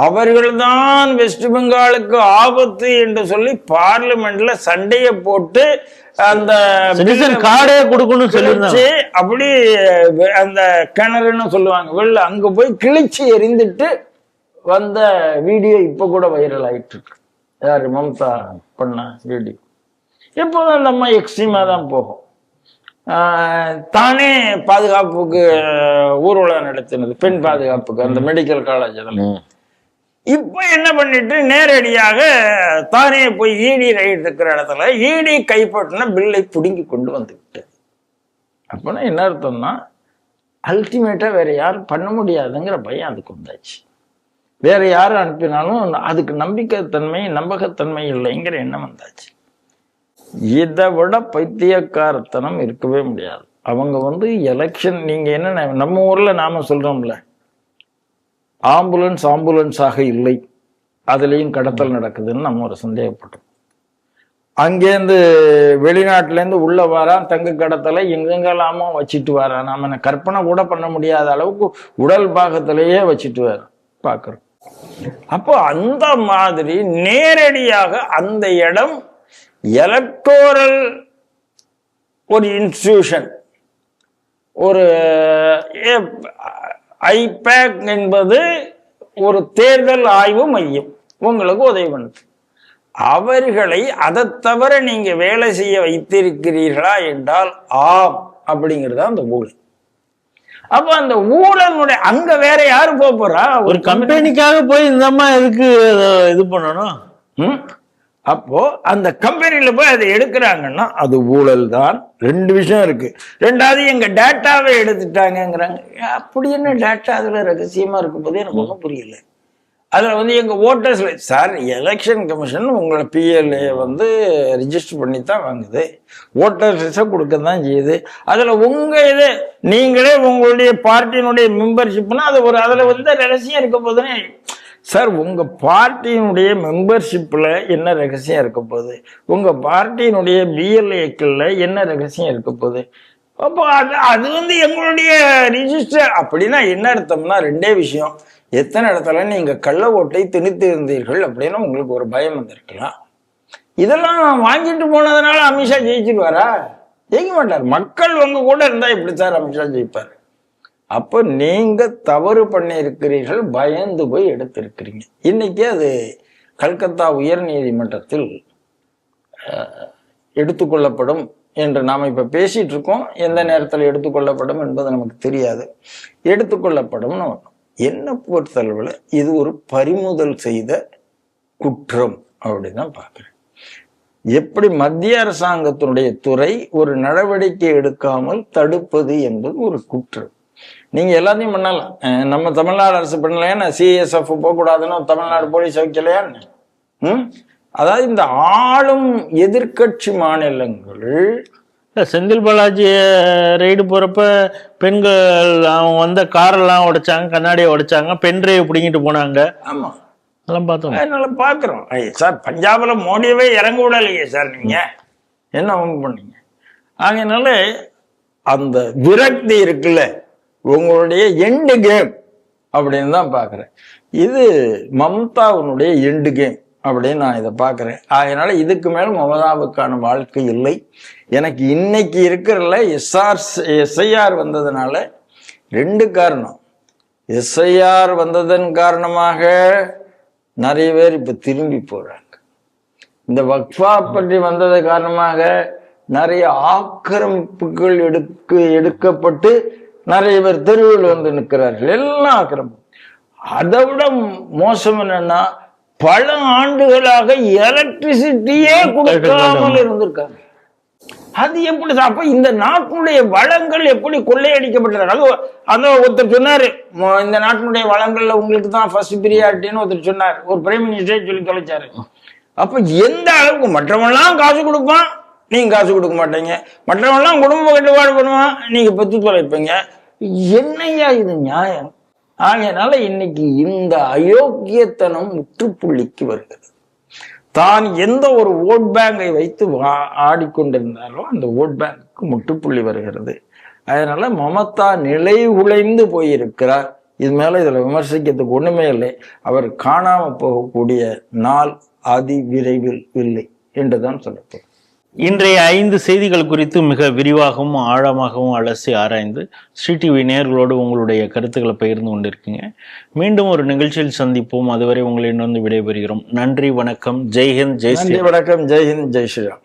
அவர்கள்தான் வெஸ்ட் பெங்காலுக்கு ஆபத்து என்று சொல்லி பார்லிமெண்ட்ல சண்டையை போட்டு அந்த கார்டே கொடுக்கணும் சொல்லி அப்படி அந்த கிணறுன்னு சொல்லுவாங்க, வெள்ள அங்க போய் கிழிச்சு எரிந்துட்டு வந்த வீடியோ இப்ப கூட வைரல் ஆயிட்டு இருக்கு. யாரு? மம்தா பண்ண வீடியோ. எப்போதும் அந்த அம்மா எக்ஸ்ட்ரீமா தான் போகும். தானே பாதுகாப்புக்கு ஊர்வலம் நடத்தினது, பெண் பாதுகாப்புக்கு அந்த மெடிக்கல் காலேஜ். இப்ப என்ன பண்ணிட்டு நேரடியாக தானே போய் இடி ரைட் இருக்கிற இடத்துல இடி கைப்பற்றின பில்லை பிடுங்கி கொண்டு வந்து விட்டது. அப்பனா என்ன அர்த்தம்னா, அல்டிமேட்டா வேற யாரும் பண்ண முடியாதுங்கிற பயம் அதுக்கு வந்தாச்சு. வேற யாரும் அனுப்பினாலும் அதுக்கு நம்பகத்தன்மை இல்லைங்கிற எண்ணம் வந்தாச்சு. இதை விட பைத்தியக்காரத்தனம் இருக்கவே முடியாது. அவங்க வந்து எலெக்ஷன், நீங்க என்ன நம்ம ஊர்ல நாம சொல்றோம்ல, ஆம்புலன்ஸாக இல்லை, அதுலேயும் கடத்தல் நடக்குதுன்னு நம்ம ஒரு சந்தேகப்பட்டோம். அங்கேருந்து வெளிநாட்டிலேருந்து உள்ள வரான், தங்க கடத்தலை எங்கெங்கெல்லாமோ வச்சுட்டு வரான். நம்ம கற்பனை கூட பண்ண முடியாத அளவுக்கு உடல் பாகத்திலேயே வச்சுட்டு வரான் பார்க்குறோம். அப்போ அந்த மாதிரி நேரடியாக அந்த இடம் எலக்டோரல் ஒரு இன்ஸ்டிடியூஷன், ஒரு ஐபேக் என்பது ஒரு தேர்தல் ஆய்வு மையம் உங்களுக்கு உதவி பண்ணுது. அவர்களை அதை தவிர நீங்க வேலை செய்ய வைத்திருக்கிறீர்களா என்றால் ஆம் அப்படிங்கிறது அந்த ஊழல். அப்ப அந்த ஊழலுடைய அங்க வேற யாரு போறா? ஒரு கம்பெனிக்காக போய் இந்த அம்மா எதுக்கு இது பண்ணணும்? அப்போ அந்த கம்பெனில போய் அதை எடுக்கிறாங்கன்னா அது ஊழல் தான். ரெண்டு விஷயம் இருக்கு. ரெண்டாவது எங்க டேட்டாவை எடுத்துட்டாங்கிறாங்க. அப்படி என்ன டேட்டா அதுல ரகசியமா இருக்கும் போது எனக்கு ஒன்றும் புரியல. அதுல எங்க ஓட்டர்ஸ்ல சார் எலெக்ஷன் கமிஷன் உங்களை பிஎல்ஏ ரிஜிஸ்டர் பண்ணி தான் வாங்குது, ஓட்டர்ஸை கொடுக்க தான் செய்யுது. அதுல உங்க இது நீங்களே உங்களுடைய பார்ட்டியினுடைய மெம்பர்ஷிப்னா அது ஒரு அதுல ரகசியம் இருக்க போதுன்னு சார். உங்க பார்ட்டியினுடைய மெம்பர்ஷிப்ல என்ன ரகசியம் இருக்க போகுது? உங்க பார்ட்டியினுடைய பிஎல்ஏக்கள்ல என்ன ரகசியம் இருக்க போகுது? அப்போ அது எங்களுடைய ரிஜிஸ்டர் அப்படின்னா என்ன அர்த்தம்னா ரெண்டே விஷயம். எத்தனை இடத்துல நீங்க கள்ள ஓட்டை திணித்து இருந்தீர்கள் அப்படின்னு உங்களுக்கு ஒரு பயம் வந்திருக்கலாம். இதெல்லாம் வாங்கிட்டு போனதுனால அமித்ஷா ஜெயிச்சிருவாரா? ஜெயிக்க மாட்டார். மக்கள் உங்க கூட இருந்தா எப்படி சார் அமித்ஷா ஜெயிப்பார்? அப்போ நீங்க தவறு பண்ணி இருக்கிறீர்கள், பயந்து போய் எடுத்திருக்கிறீங்க. இன்னைக்கு அது கல்கத்தா உயர் நீதிமன்றத்தில் எடுத்துக்கொள்ளப்படும் என்று நாம் இப்ப பேசிட்டு இருக்கோம். எந்த நேரத்தில் எடுத்துக்கொள்ளப்படும் என்பது நமக்கு தெரியாது. எடுத்துக்கொள்ளப்படும்னு என்ன பொறுத்தளவுல இது ஒரு பறிமுதல் செய்த குற்றம் அப்படிதான் பார்க்கிறேன். எப்படி மத்திய அரசாங்கத்தினுடைய துறை ஒரு நடவடிக்கை எடுக்காமல் தடுப்பது என்பது ஒரு குற்றம். நீங்க எல்லாத்தையும் பண்ணலாம். நம்ம தமிழ்நாடு அரசு பண்ணலையா? சிஎஸ்எஃப் போகக்கூடாதுன்னு தமிழ்நாடு போலீஸ் வைக்கலையான்னு. அதாவது இந்த ஆளும் எதிர்கட்சி மாநிலங்கள் செந்தில் பாலாஜி ரைடு போறப்ப பெண்கள் அவங்க வந்த காரெல்லாம் உடைச்சாங்க, கண்ணாடியை உடைச்சாங்க, பென் டிரைவ் பிடிங்கிட்டு போனாங்க. ஆமா, அதெல்லாம் பார்த்தோம். அதனால பாக்குறோம் சார். பஞ்சாப்ல மோடியவே இறங்க விடலையே சார். நீங்க என்ன அவங்க பண்ணீங்க? அதனால அந்த விரக்தி இருக்குல்ல, உங்களுடைய எண்டு கேம் அப்படின்னு தான் பாக்குறேன். இது மம்தாவினுடைய எண்டு கேம் அப்படின்னு நான் இதை பார்க்குறேன். அதனால இதுக்கு மேல் மமதாவுக்கான வாழ்க்கை இல்லை. எனக்கு இன்னைக்கு இருக்கிறல எஸ்ஐஆர் வந்ததுனால ரெண்டு காரணம். எஸ்ஐஆர் வந்ததன் காரணமாக நிறைய பேர் இப்ப திரும்பி போறாங்க. இந்த வக்ஃபா பற்றி வந்தது காரணமாக நிறைய ஆக்கிரமிப்புகள் எடுக்கப்பட்டு நிறைய பேர் தெருவில் நிற்கிறார்கள். எல்லாம் ஆக்கிரமிப்பு. அதை விட மோசம் என்னன்னா, பல ஆண்டுகளாக எலக்ட்ரிசிட்டியே கொடுக்காமல் இருந்திருக்காங்க. அது எப்படி? அப்ப இந்த நாட்டினுடைய வளங்கள் எப்படி கொள்ளையடிக்கப்பட்டிருக்காங்க? அது ஒருத்தர் சொன்னாரு, இந்த நாட்டினுடைய வளங்கள்ல உங்களுக்கு தான் ஃபர்ஸ்ட் பிரியாரிட்டின்னு ஒருத்தர் சொன்னார். ஒரு பிரைம் மினிஸ்டரே சொல்லி தொலைச்சாரு. அப்ப எந்த அளவுக்கு மற்றவங்களாம் காசு கொடுப்பான், நீங்க காசு கொடுக்க மாட்டீங்க. மற்றவங்களாம் குடும்ப கட்டுப்பாடு பண்ணுவான், நீங்க பெற்று தொலைப்பீங்க. என்னையா இது நியாயம்? ஆகையினால இன்னைக்கு இந்த அயோக்கியத்தனம் முற்றுப்புள்ளிக்கு வருகிறது. தான் எந்த ஒரு ஓட் பேங்கை வைத்து ஆடிக்கொண்டிருந்தாலும் அந்த ஓட் பேங்குக்கு முற்றுப்புள்ளி வருகிறது. அதனால மமதா நிலை உழைந்து போயிருக்கிறார். இது மேல இதுல விமர்சிக்கிறதுக்கு ஒண்ணுமே இல்லை. அவர் காணாம போகக்கூடிய நாள் அதி விரைவில் இல்லை என்றுதான் சொல்லப்படும். இன்றைய 5 செய்திகள் குறித்து மிக விரிவாகவும் ஆழமாகவும் அலசி ஆராய்ந்து ஸ்ரீ டிவி நேயர்களோடு உங்களுடைய கருத்துக்களை பகிர்ந்து கொண்டிருக்கீங்க. மீண்டும் ஒரு நிகழ்ச்சியில் சந்திப்போம். அதுவரை உங்களிடம் விடைபெறுகிறோம். நன்றி, வணக்கம், ஜெய்ஹிந்த், ஜெய் ஸ்ரீ. வணக்கம், ஜெய்ஹிந்த், ஜெய் ஸ்ரீராம்.